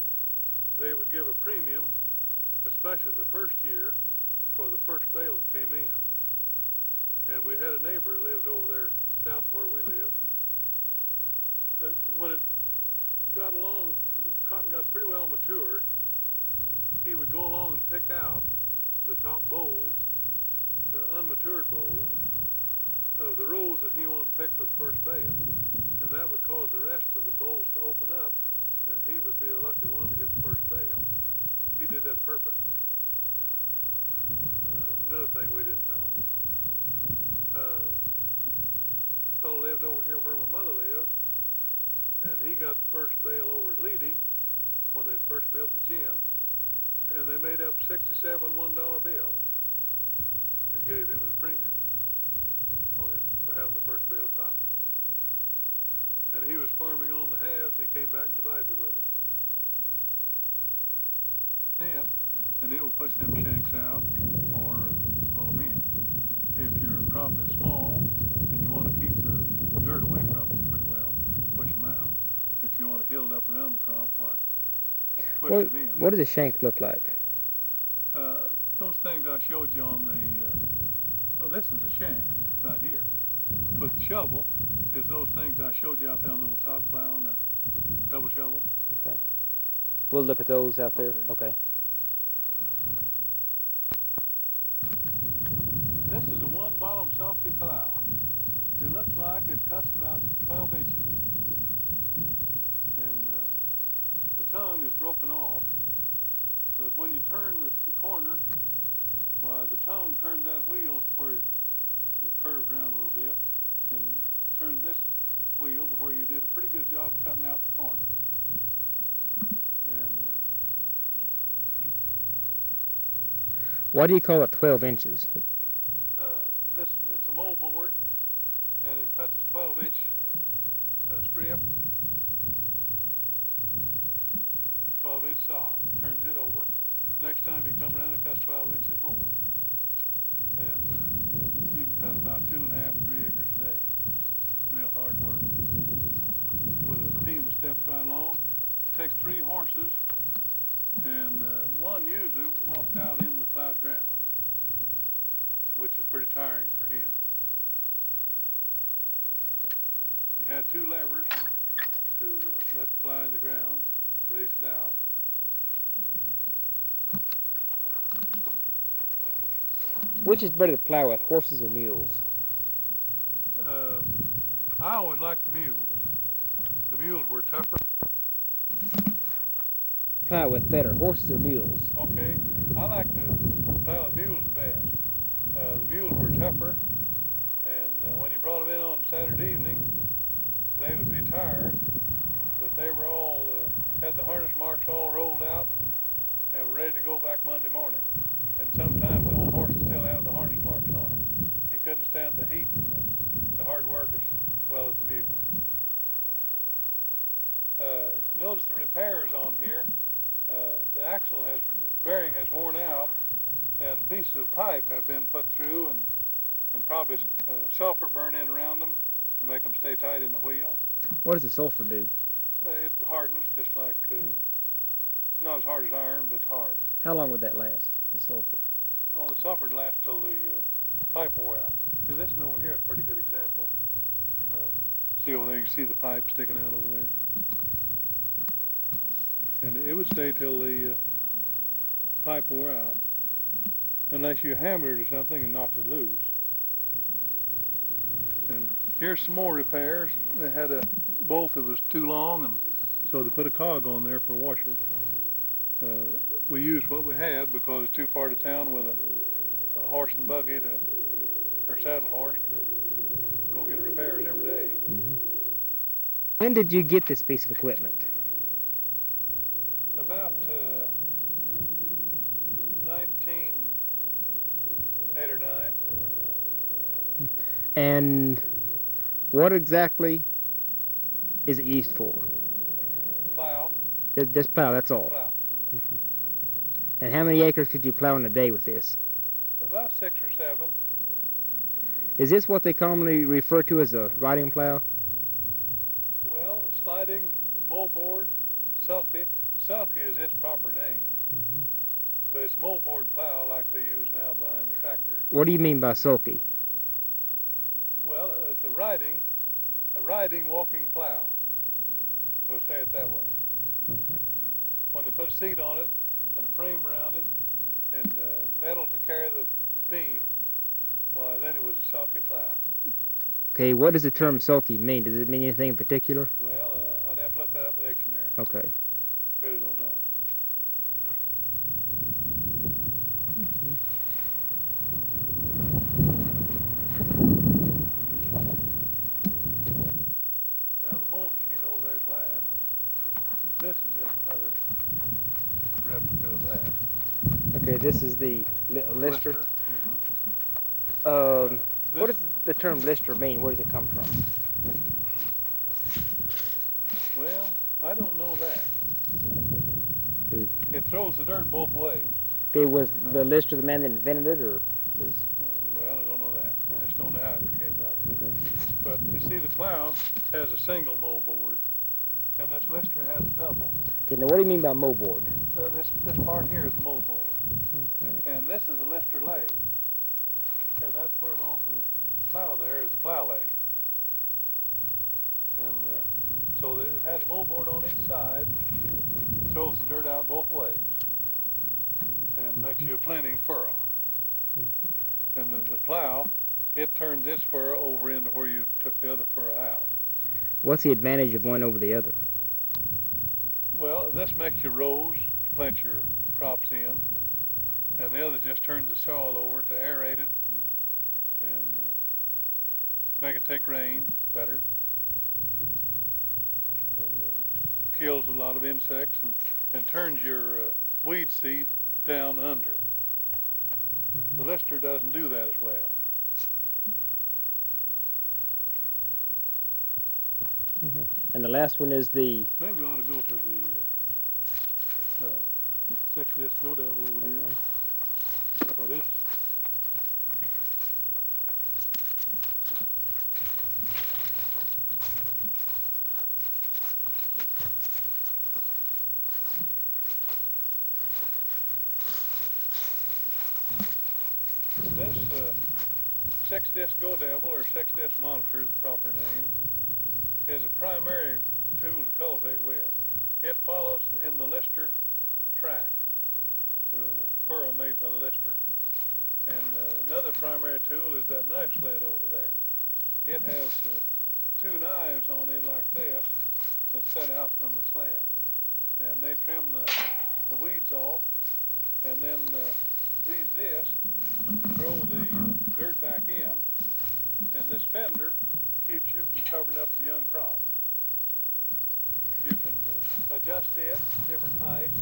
B: they would give a premium, especially the first year, for the first bale that came in. And we had a neighbor who lived over there south where we live, that when it got along, the cotton got pretty well matured, he would go along and pick out the top bolls, the unmatured bolls, of the rows that he wanted to pick for the first bale. And that would cause the rest of the bolls to open up, and he would be the lucky one to get the first bale. He did that on purpose. Another thing we didn't know. A fellow lived over here where my mother lives, and he got the first bale over at Leedy when they first built the gin, and they made up 67 $1 bills and gave him his premium for having the first bale of cotton. And he was farming on the halves, and he came back and divided it with us. And it will push them shanks out or pull them in. If your crop is small and you want to keep the dirt away from them pretty well, push them out. If you want to hill it up around the crop, twist it in.
E: What does a shank look like?
B: Those things I showed you on the, this is a shank right here. But the shovel is those things I showed you out there on the old sod plow and that double shovel.
E: Okay. We'll look at those out there. Okay.
B: This is a one-bottom softly plow. It looks like it cuts about 12 inches. And the tongue is broken off, but when you turn the corner, why the tongue turned that wheel to where you curved around a little bit and turned this wheel to where you did a pretty good job of cutting out the corner. And
E: why do you call it 12 inches?
B: It's a mold board, and it cuts a 12-inch strip, 12-inch sod, turns it over. Next time you come around, it cuts 12 inches more. And you can cut about 2.5, 3 acres a day. Real hard work. With a team that steps right along. Takes 3 horses, and one usually walked out in the plowed ground, which is pretty tiring for him. He had 2 levers to let the plow in the ground, raise it out.
E: Which is better to plow with, horses or mules?
B: I always liked the mules. The mules were tougher.
E: Plow with better, horses or mules?
B: Okay, I like to plow with mules the best. The mules were tougher, and when you brought them in on Saturday evening, they would be tired, but they were all, had the harness marks all rolled out and were ready to go back Monday morning. And sometimes the old horses still have the harness marks on it. He couldn't stand the heat and the hard work as well as the mule. Notice the repairs on here. The axle bearing has worn out, and pieces of pipe have been put through and probably sulfur burned in around them to make them stay tight in the wheel.
E: What does the sulfur do?
B: It hardens just like, not as hard as iron, but hard.
E: How long would that last, the sulfur?
B: Oh, the sulfur lasts till the pipe wore out. See, this one over here is a pretty good example. See over there, you can see the pipe sticking out over there. And it would stay till the pipe wore out, unless you hammered it or something and knocked it loose. And here's some more repairs. They had a bolt that was too long, and so they put a cog on there for a washer. We used what we had because it's too far to town with a horse and buggy or saddle horse to go get repairs every day.
E: Mm-hmm. When did you get this piece of equipment?
B: About 1908 or 9.
E: And what exactly is it used for?
B: Plow.
E: Just plow, that's all.
B: Plow.
E: Mm-hmm. And how many acres could you plow in a day with this?
B: About 6 or 7.
E: Is this what they commonly refer to as a riding plow?
B: Well, sliding, moldboard, sulky. Sulky is its proper name.
E: Mm-hmm.
B: But it's moldboard plow like they use now behind the tractors.
E: What do you mean by sulky?
B: Well, it's a riding walking plow. We'll say it that way.
E: Okay.
B: When they put a seat on it and a frame around it and metal to carry the beam, why then it was a sulky plow.
E: Okay, what does the term sulky mean? Does it mean anything in particular?
B: Well, I'd have to look that up in the dictionary.
E: Okay.
B: Really don't know. Now the mold machine over there's last. This is just another replica of that.
E: Okay, this is the lister.
B: Mm-hmm.
E: What does the term lister mean? Where does it come from?
B: Well, I don't know that.
E: Good.
B: It throws the dirt both ways.
E: Okay, was the lister the man that invented it, or?
B: Well, I don't know that. I just don't know how it came about.
E: Okay.
B: But you see, the plow has a single moldboard, and this lister has a double.
E: Okay, now what do you mean by moldboard?
B: This part here is the moldboard,
E: Okay.
B: and this is the lister lathe, and that part on the plow there is the plow lathe. And so it has a moldboard on each side, throws the dirt out both ways, and makes you a planting furrow. And the plow, it turns its furrow over into where you took the other furrow out.
E: What's the advantage of one over the other?
B: Well, this makes you rows to plant your crops in, and the other just turns the soil over to aerate it and make it take rain better, and kills a lot of insects and turns your weed seed down under. The lister doesn't do that as well.
E: And the last one is the...
B: Maybe we ought to go to the 6-disc Go Devil over here. For this. This 6-disc Go Devil, or 6-disc Monitor is the proper name, is a primary tool to cultivate with. It follows in the lister track, the furrow made by the lister. And another primary tool is that knife sled over there. It has 2 knives on it like this that set out from the sled. And they trim the weeds off, and then these discs throw the dirt back in, and this fender keeps you from covering up the young crop. You can adjust it different heights.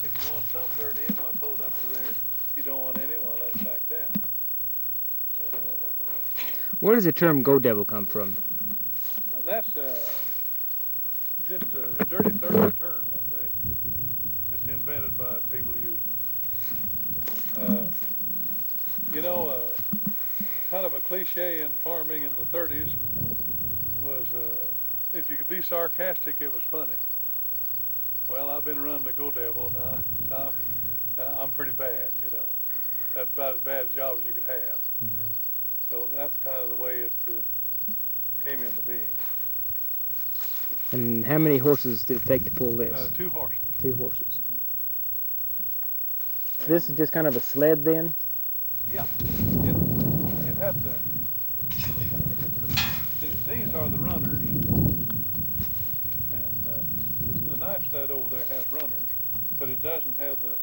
B: If you want some dirt in, why pull it up to there. If you don't want any, why let it back down.
E: Where does the term Go Devil come from?
B: That's just a dirty 30 term, I think. It's invented by people who use them. You know, kind of a cliche in farming in the 30s was if you could be sarcastic, it was funny. Well, I've been running the Go Devil now, so I'm pretty bad, you know. That's about as bad a job as you could have. Mm-hmm. So that's kind of the way it came into being.
E: And how many horses did it take to pull this?
B: 2 horses.
E: 2 horses.
B: Mm-hmm.
E: This is just kind of a sled then?
B: Yeah. It had these are the runners, and the knife sled over there has runners, but it doesn't have the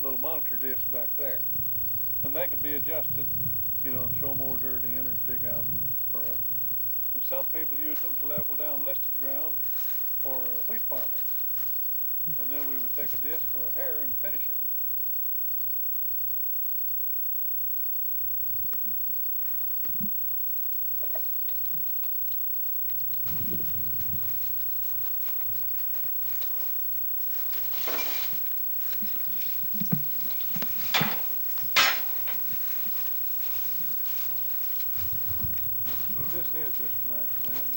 B: little monitor disc back there. And they could be adjusted, you know, to throw more dirt in or dig out for some people use them to level down listed ground for wheat farming. And then we would take a disc or a hair and finish it. This is just a nice sled.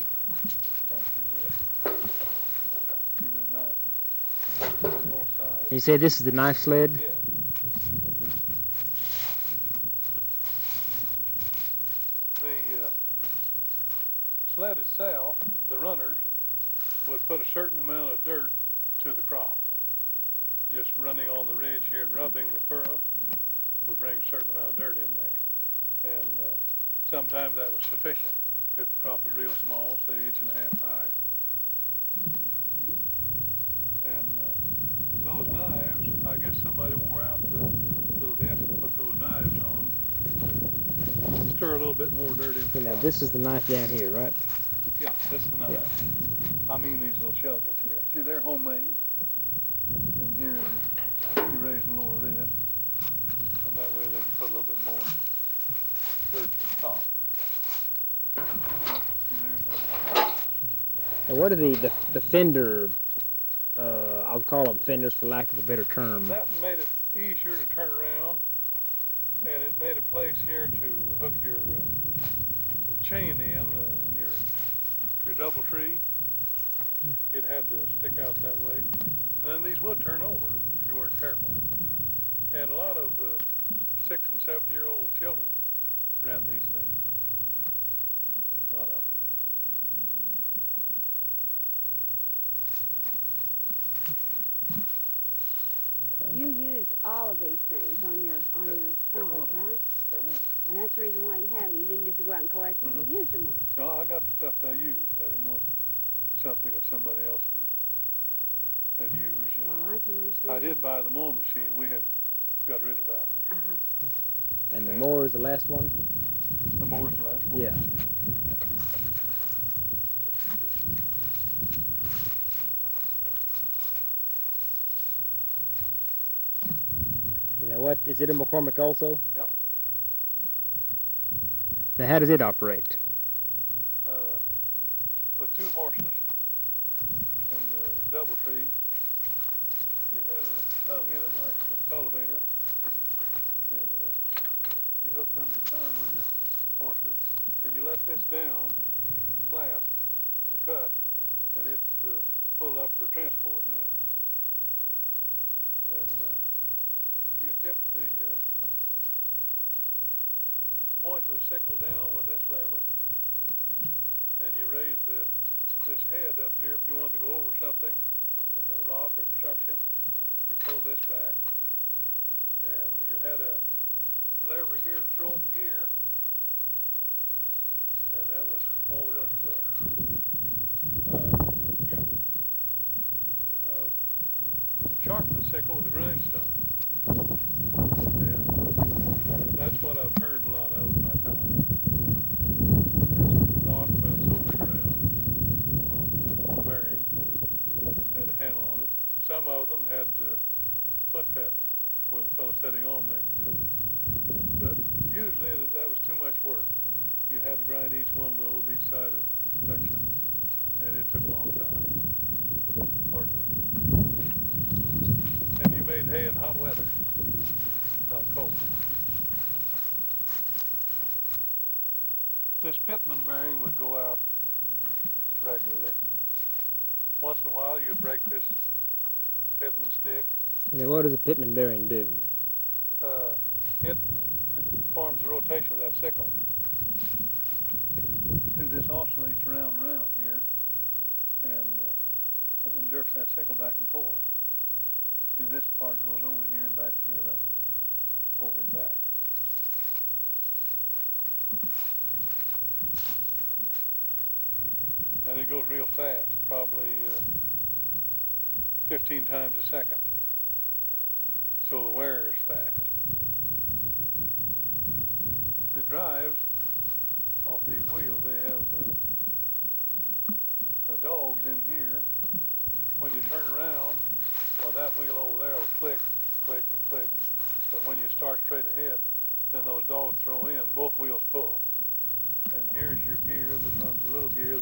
B: See the knife on both sides?
E: You say this is the knife sled?
B: Yeah. The sled itself, the runners, would put a certain amount of dirt to the crop. Just running on the ridge here and rubbing the furrow would bring a certain amount of dirt in there. And sometimes that was sufficient if the crop was real small, say 1.5 inches high. And those knives, I guess somebody wore out the little disc and put those knives on to stir a little bit more dirt in.
E: Okay, now this is the knife down here, right?
B: Yeah, this is the knife. Yeah. I mean these little shovels here. See, they're homemade. And here you raise and lower this. And that way they can put a little bit more dirt to the top.
E: Now what are the fender, I would call them fenders for lack of a better term.
B: That made it easier to turn around, and it made a place here to hook your chain in your double tree. It had to stick out that way. And then these would turn over if you weren't careful. And a lot of 6- and 7-year-old children ran these things. A lot of them.
A: You used all of these things on your farm, right?
B: Every one.
A: And that's the reason why you have them. You didn't just go out and collect them. You used them all.
B: No, I got the stuff that I used. I didn't want something that somebody else had used. You know.
A: Well, I can understand.
B: I did buy the mowing machine. We had got rid of ours.
E: And the mower is the last one?
B: The mower's the last one?
E: Yeah. Now what, is it a McCormick also?
B: Yep.
E: Now how does it operate?
B: With 2 horses and a double tree. It had a tongue in it like a cultivator. And you hooked under the tongue with your horses. And you let this down flat to cut, and it's pulled up for transport now. And you tip the point of the sickle down with this lever, and you raise this head up here if you wanted to go over something, a rock or obstruction. You pull this back, and you had a lever here to throw it in gear, and that was all there was to it. You sharpen the sickle with a grindstone, and that's what I've turned a lot of in my time. There's a rock about so big around on the bearing and had a handle on it. Some of them had foot pedal where the fellow sitting on there could do it. But usually that was too much work. You had to grind each one of those, each side of section, and it took a long time. Hard work. And you made hay in hot weather, not cold. This Pitman bearing would go out regularly. Once in a while you'd break this Pitman stick.
E: Now what does a Pitman bearing do?
B: It forms the rotation of that sickle. See, this oscillates around and around here and jerks that sickle back and forth. See, this part goes over here and back to here, back, over and back. And it goes real fast, probably 15 times a second. So the wear is fast. The drives off these wheels, they have dogs in here. When you turn around, well, that wheel over there will click, click, and click. But when you start straight ahead, then those dogs throw in, both wheels pull. And here's your gear that runs, the little gear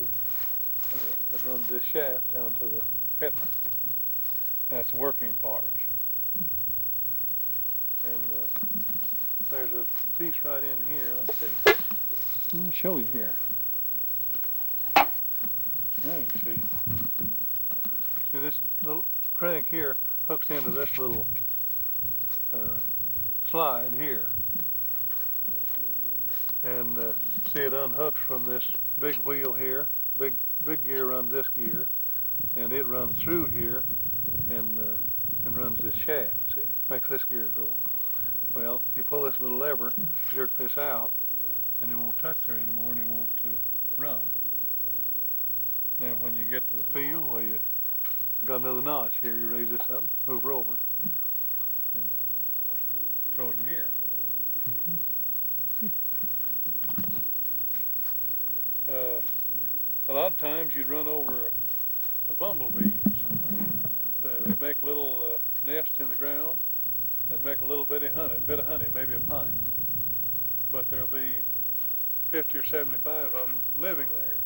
B: that runs this shaft down to the Pitman. That's the working parts. And there's a piece right in here. Let's see. I'll show you here. Now you can see. See, this little crank here hooks into this little slide here. And see, it unhooks from this big wheel here. Big gear runs this gear, and it runs through here and runs this shaft. See, makes this gear go. Well, you pull this little lever, jerk this out, and it won't touch there anymore, and it won't run. Now, when you get to the field, well, you got another notch here. You raise this up, move her over, and throw it in gear. A lot of times you'd run over the bumblebees. They make little nests in the ground and make a little bit of honey, maybe a pint. But there'll be 50 or 75 of them living there.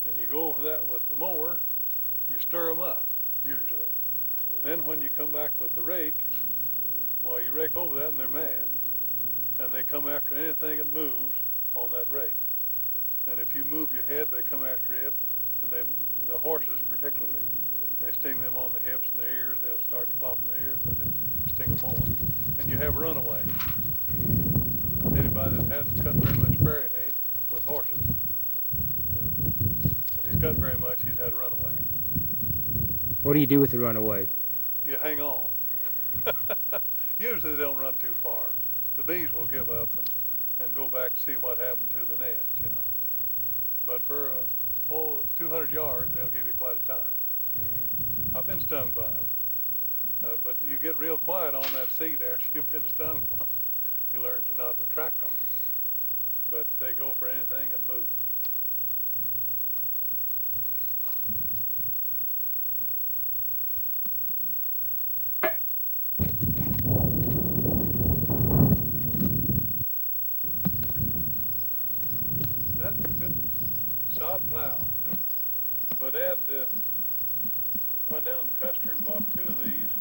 B: And you go over that with the mower, you stir them up, usually. Then when you come back with the rake, well, you rake over that and they're mad. And they come after anything that moves on that rake. And if you move your head, they come after it. And the horses particularly, they sting them on the hips and their ears. They'll start flopping their ears, and then they sting them more. And you have a runaway. Anybody that hadn't cut very much prairie hay with horses, if he's cut very much, he's had a runaway.
E: What do you do with the runaway?
B: You hang on. Usually they don't run too far. The bees will give up and go back to see what happened to the nest, you know. But for 200 yards, they'll give you quite a time. I've been stung by them, but you get real quiet on that seat after you've been stung. You learn to not attract them, but they go for anything that moves. That's a good sod plow. But Dad went down to Custer and bought 2 of these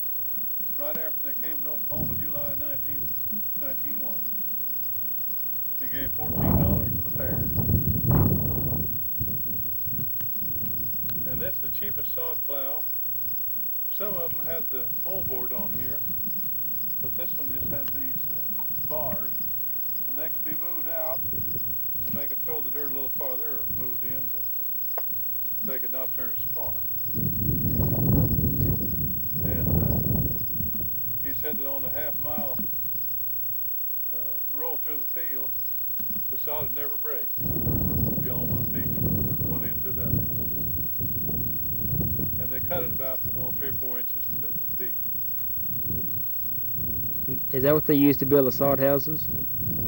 B: right after they came to Oklahoma, July 1901. They gave $14 for the pair. And this is the cheapest sod plow. Some of them had the moldboard on here, but this one just had these bars, and they could be moved out to make it throw the dirt a little farther, or moved in to make it not turn as far. And he said that on a half-mile roll through the field, the sod would never break. It'd be all one piece from one end to the other. And they cut it about 3 or 4 inches deep.
E: Is that what they used to build the sod houses?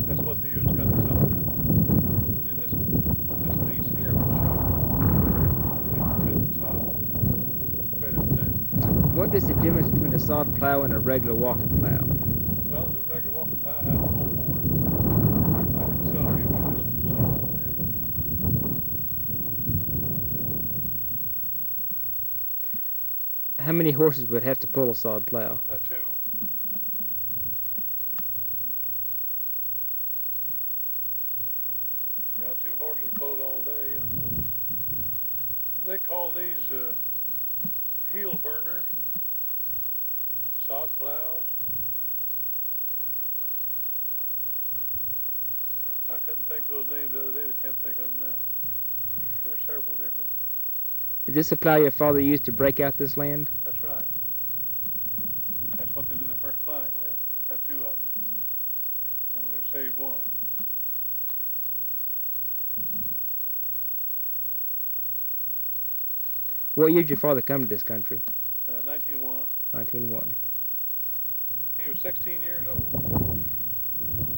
B: That's what they used to cut the sod out. See, this piece here will show you can fit the sod straight up and down.
E: What is the difference between a sod plow and a regular walking plow?
B: Well, the regular walking plow has a moldboard, like some people just saw out there.
E: How many horses would have to pull a sod plow?
B: 2. Got 2 horses to pull it all day. And they call these heel burners, sod plows. I couldn't think of those names the other day. I can't think of them now. There are several different.
E: Is this a plow your father used to break out this land?
B: That's right. That's what they did the first plowing with. Had 2 of them. And we've saved 1.
E: What year did your father come to this country?
B: 1901.
E: 1901.
B: He was 16 years old.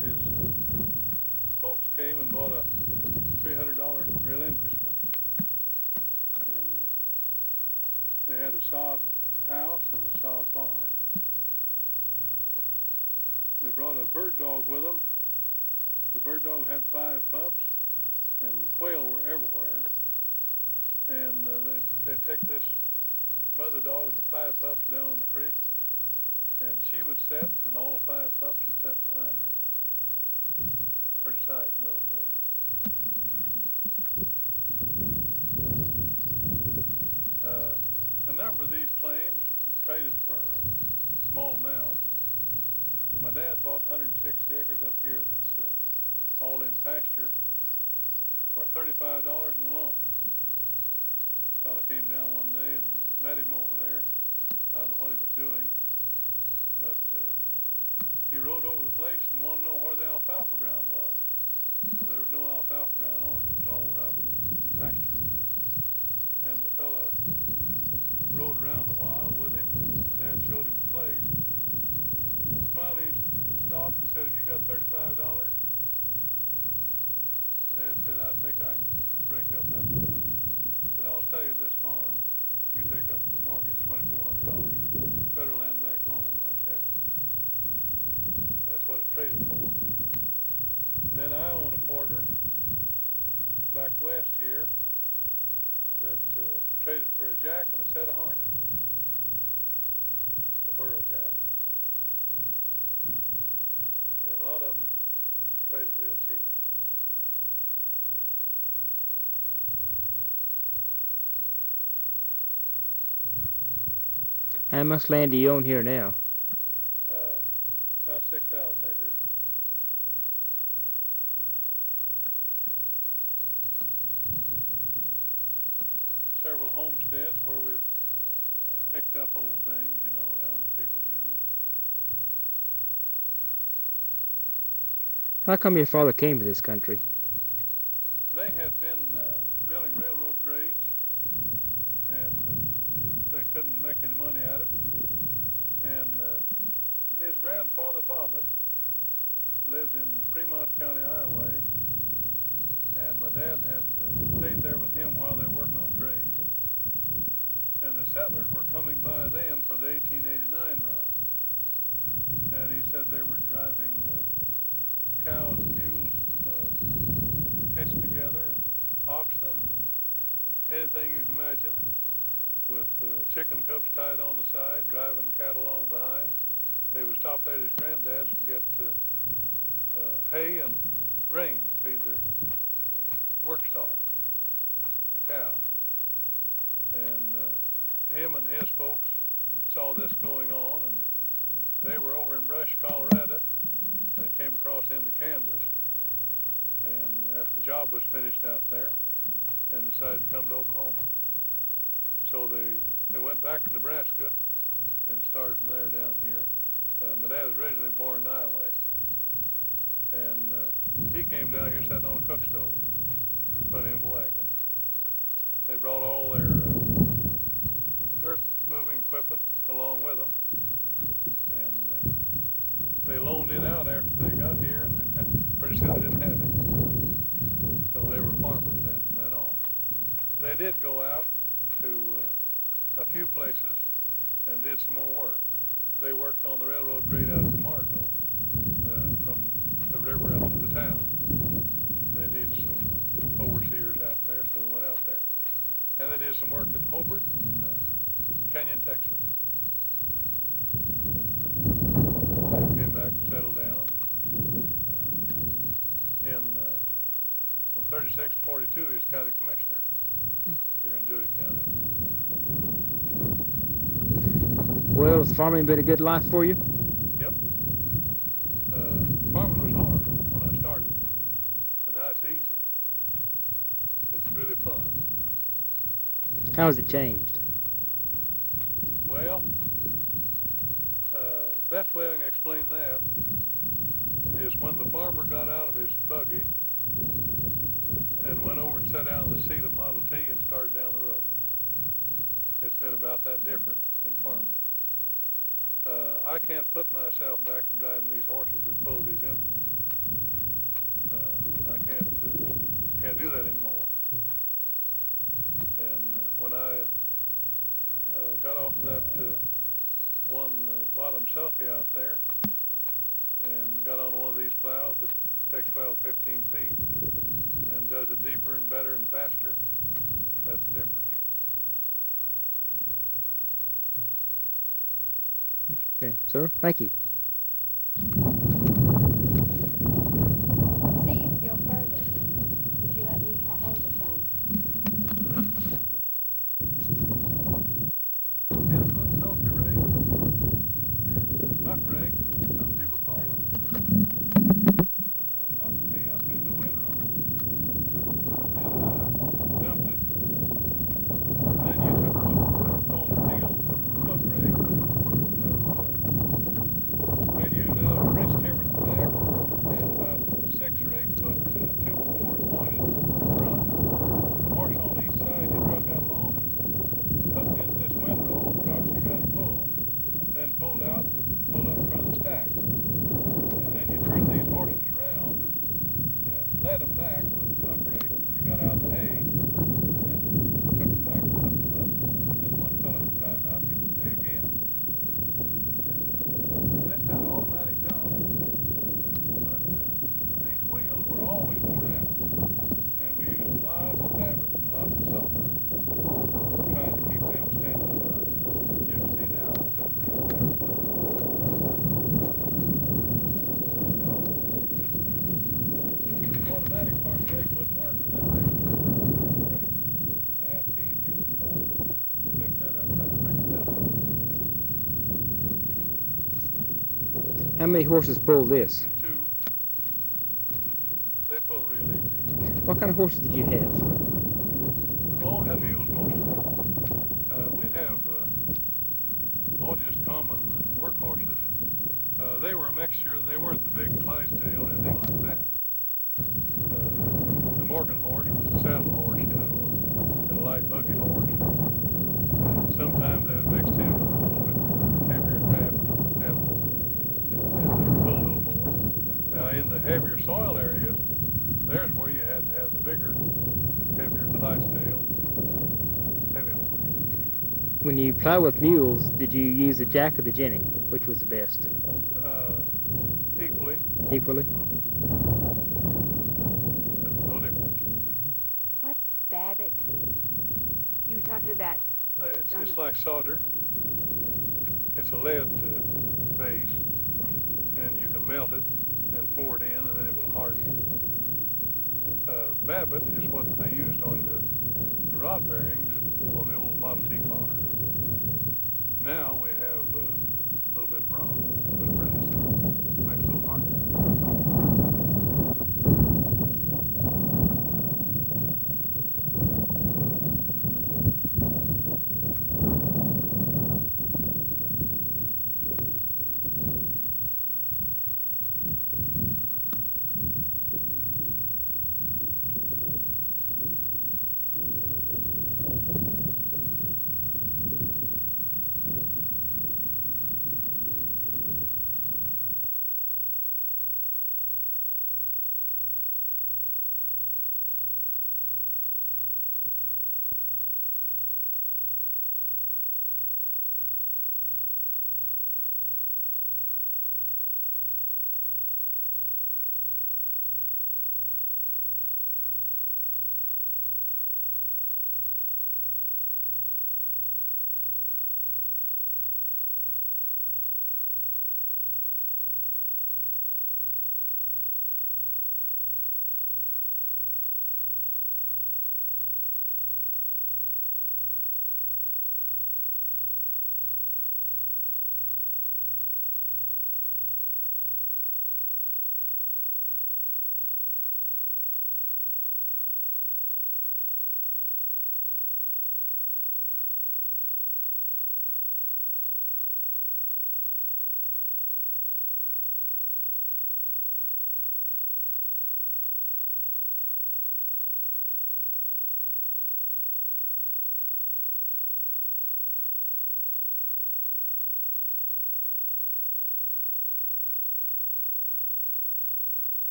B: His folks came and bought a $300 relinquishment. They had a sod house and a sod barn. They brought a bird dog with them. The bird dog had 5 pups, and quail were everywhere. And they'd take this mother dog and the 5 pups down the creek, and she would sit, and all 5 pups would sit behind her. Pretty sight in those days. A number of these claims traded for small amounts. My dad bought 160 acres up here that's all in pasture for $35 in the loan. A fella came down one day and met him over there. I don't know what he was doing, but he rode over the place and wanted to know where the alfalfa ground was. Well, there was no alfalfa ground on it. It was all rough pasture. And the fella rode around a while with him, and my dad showed him the place. Finally stopped and said, "Have you got $35? Dad said, "I think I can break up that much." He said, "I'll sell you this farm. You take up the mortgage, $2,400, federal land bank loan, and let you have it." And that's what it traded for. Then I own a quarter back west here that traded for a jack and a set of harness, a burro jack. And a lot of them traded real cheap.
E: How much land do you own here now?
B: About 6,000 acres. Several homesteads where we've picked up old things, you know, around that people use.
E: How come your father came to this country?
B: They had been building railroad grades, and they couldn't make any money at it. And his grandfather, Bobbett, lived in Fremont County, Iowa, and my dad had stayed there with him while they were working on grades. And the settlers were coming by them for the 1889 run. And he said they were driving cows and mules hitched together, and oxen, and anything you can imagine, with chicken coops tied on the side, driving cattle along behind. They would stop there at his granddad's and get hay and grain to feed their work stall, the cow. And him and his folks saw this going on, and they were over in Brush, Colorado. They came across into Kansas, and after the job was finished out there, and decided to come to Oklahoma. So they went back to Nebraska and started from there down here. My dad was originally born in Iowa, and he came down here sitting on a cook stove, put in a wagon. They brought all their earth moving equipment along with them, and they loaned it out after they got here, and pretty soon they didn't have any. So they were farmers then from then on. They did go out to a few places and did some more work. They worked on the railroad grade out of Camargo, from the river up to the town. They needed some overseers out there, so they went out there. And they did some work at Hobart and Kenyon, Texas. And came back and settled down. From 36 to 42, he was county commissioner here in Dewey County.
E: Well, has farming been a good life for you?
B: Yep. Farming was hard when I started, but now it's easy. It's really fun.
E: How has it changed?
B: Well, best way I can explain that is when the farmer got out of his buggy and went over and sat down in the seat of Model T and started down the road. It's been about that different in farming. I can't put myself back to driving these horses that pull these implements. I can't do that anymore. And when I got off of that one bottom sulky out there and got on one of these plows that takes 12, 15 feet and does it deeper and better and faster. That's the difference.
E: Okay, sir, thank you.
A: See, you can go further if you let me hold the thing.
B: 10-foot sulky rig and buck rig, some people call them. Went around bucking hay up in the windrow and then dumped it. And then you took what we call a real buck rig. Made usually out of a bridge timber at the back and about 6 or 8 foot 2x4s pointed front. The horse on each side, you drug that along and hooked into this windrow and drug till you got it full. Then pulled out, pulled up in front of the stack. And then you turned these horses around and led them back with the buck rig till you got out of the hay. And then took them back and hooked them up. And then one fellow could drive out and get the hay again. And this had an automatic dump, but these wheels were always worn out. And we used lots of babbitt and lots of sulfur, trying to keep them standing upright. You can see now that they're leaning back. The automatic part brake wouldn't work unless they were sitting up straight. They had teeth here that called. Flip that up right quick and dump it.
E: How many horses pull this?
B: 2. They pull real easy.
E: What kind of horses did you have?
B: Oh, had mules mostly. We'd have all just common work horses. They were a mixture. They weren't the big Clydesdale or anything like that. The Morgan horse was a saddle horse, you know, and a light buggy horse. And sometimes they would mix him with a little bit heavier draft animal, and they would pull a little more. Now, in the heavier soil areas, there's where you had to have the bigger, heavier Clydesdale heavy horse.
E: When you plow with mules, did you use the jack or the jenny? Which was the best?
B: Equally.
E: Equally?
B: No difference.
A: What's babbitt? You were talking about.
B: It's like solder. It's a lead base, and you can melt it and pour it in, and then it will harden. Babbitt is what they used on the rod bearings on the old Model T car. Now we have a little bit of bronze, a little bit of brass, makes it a little harder.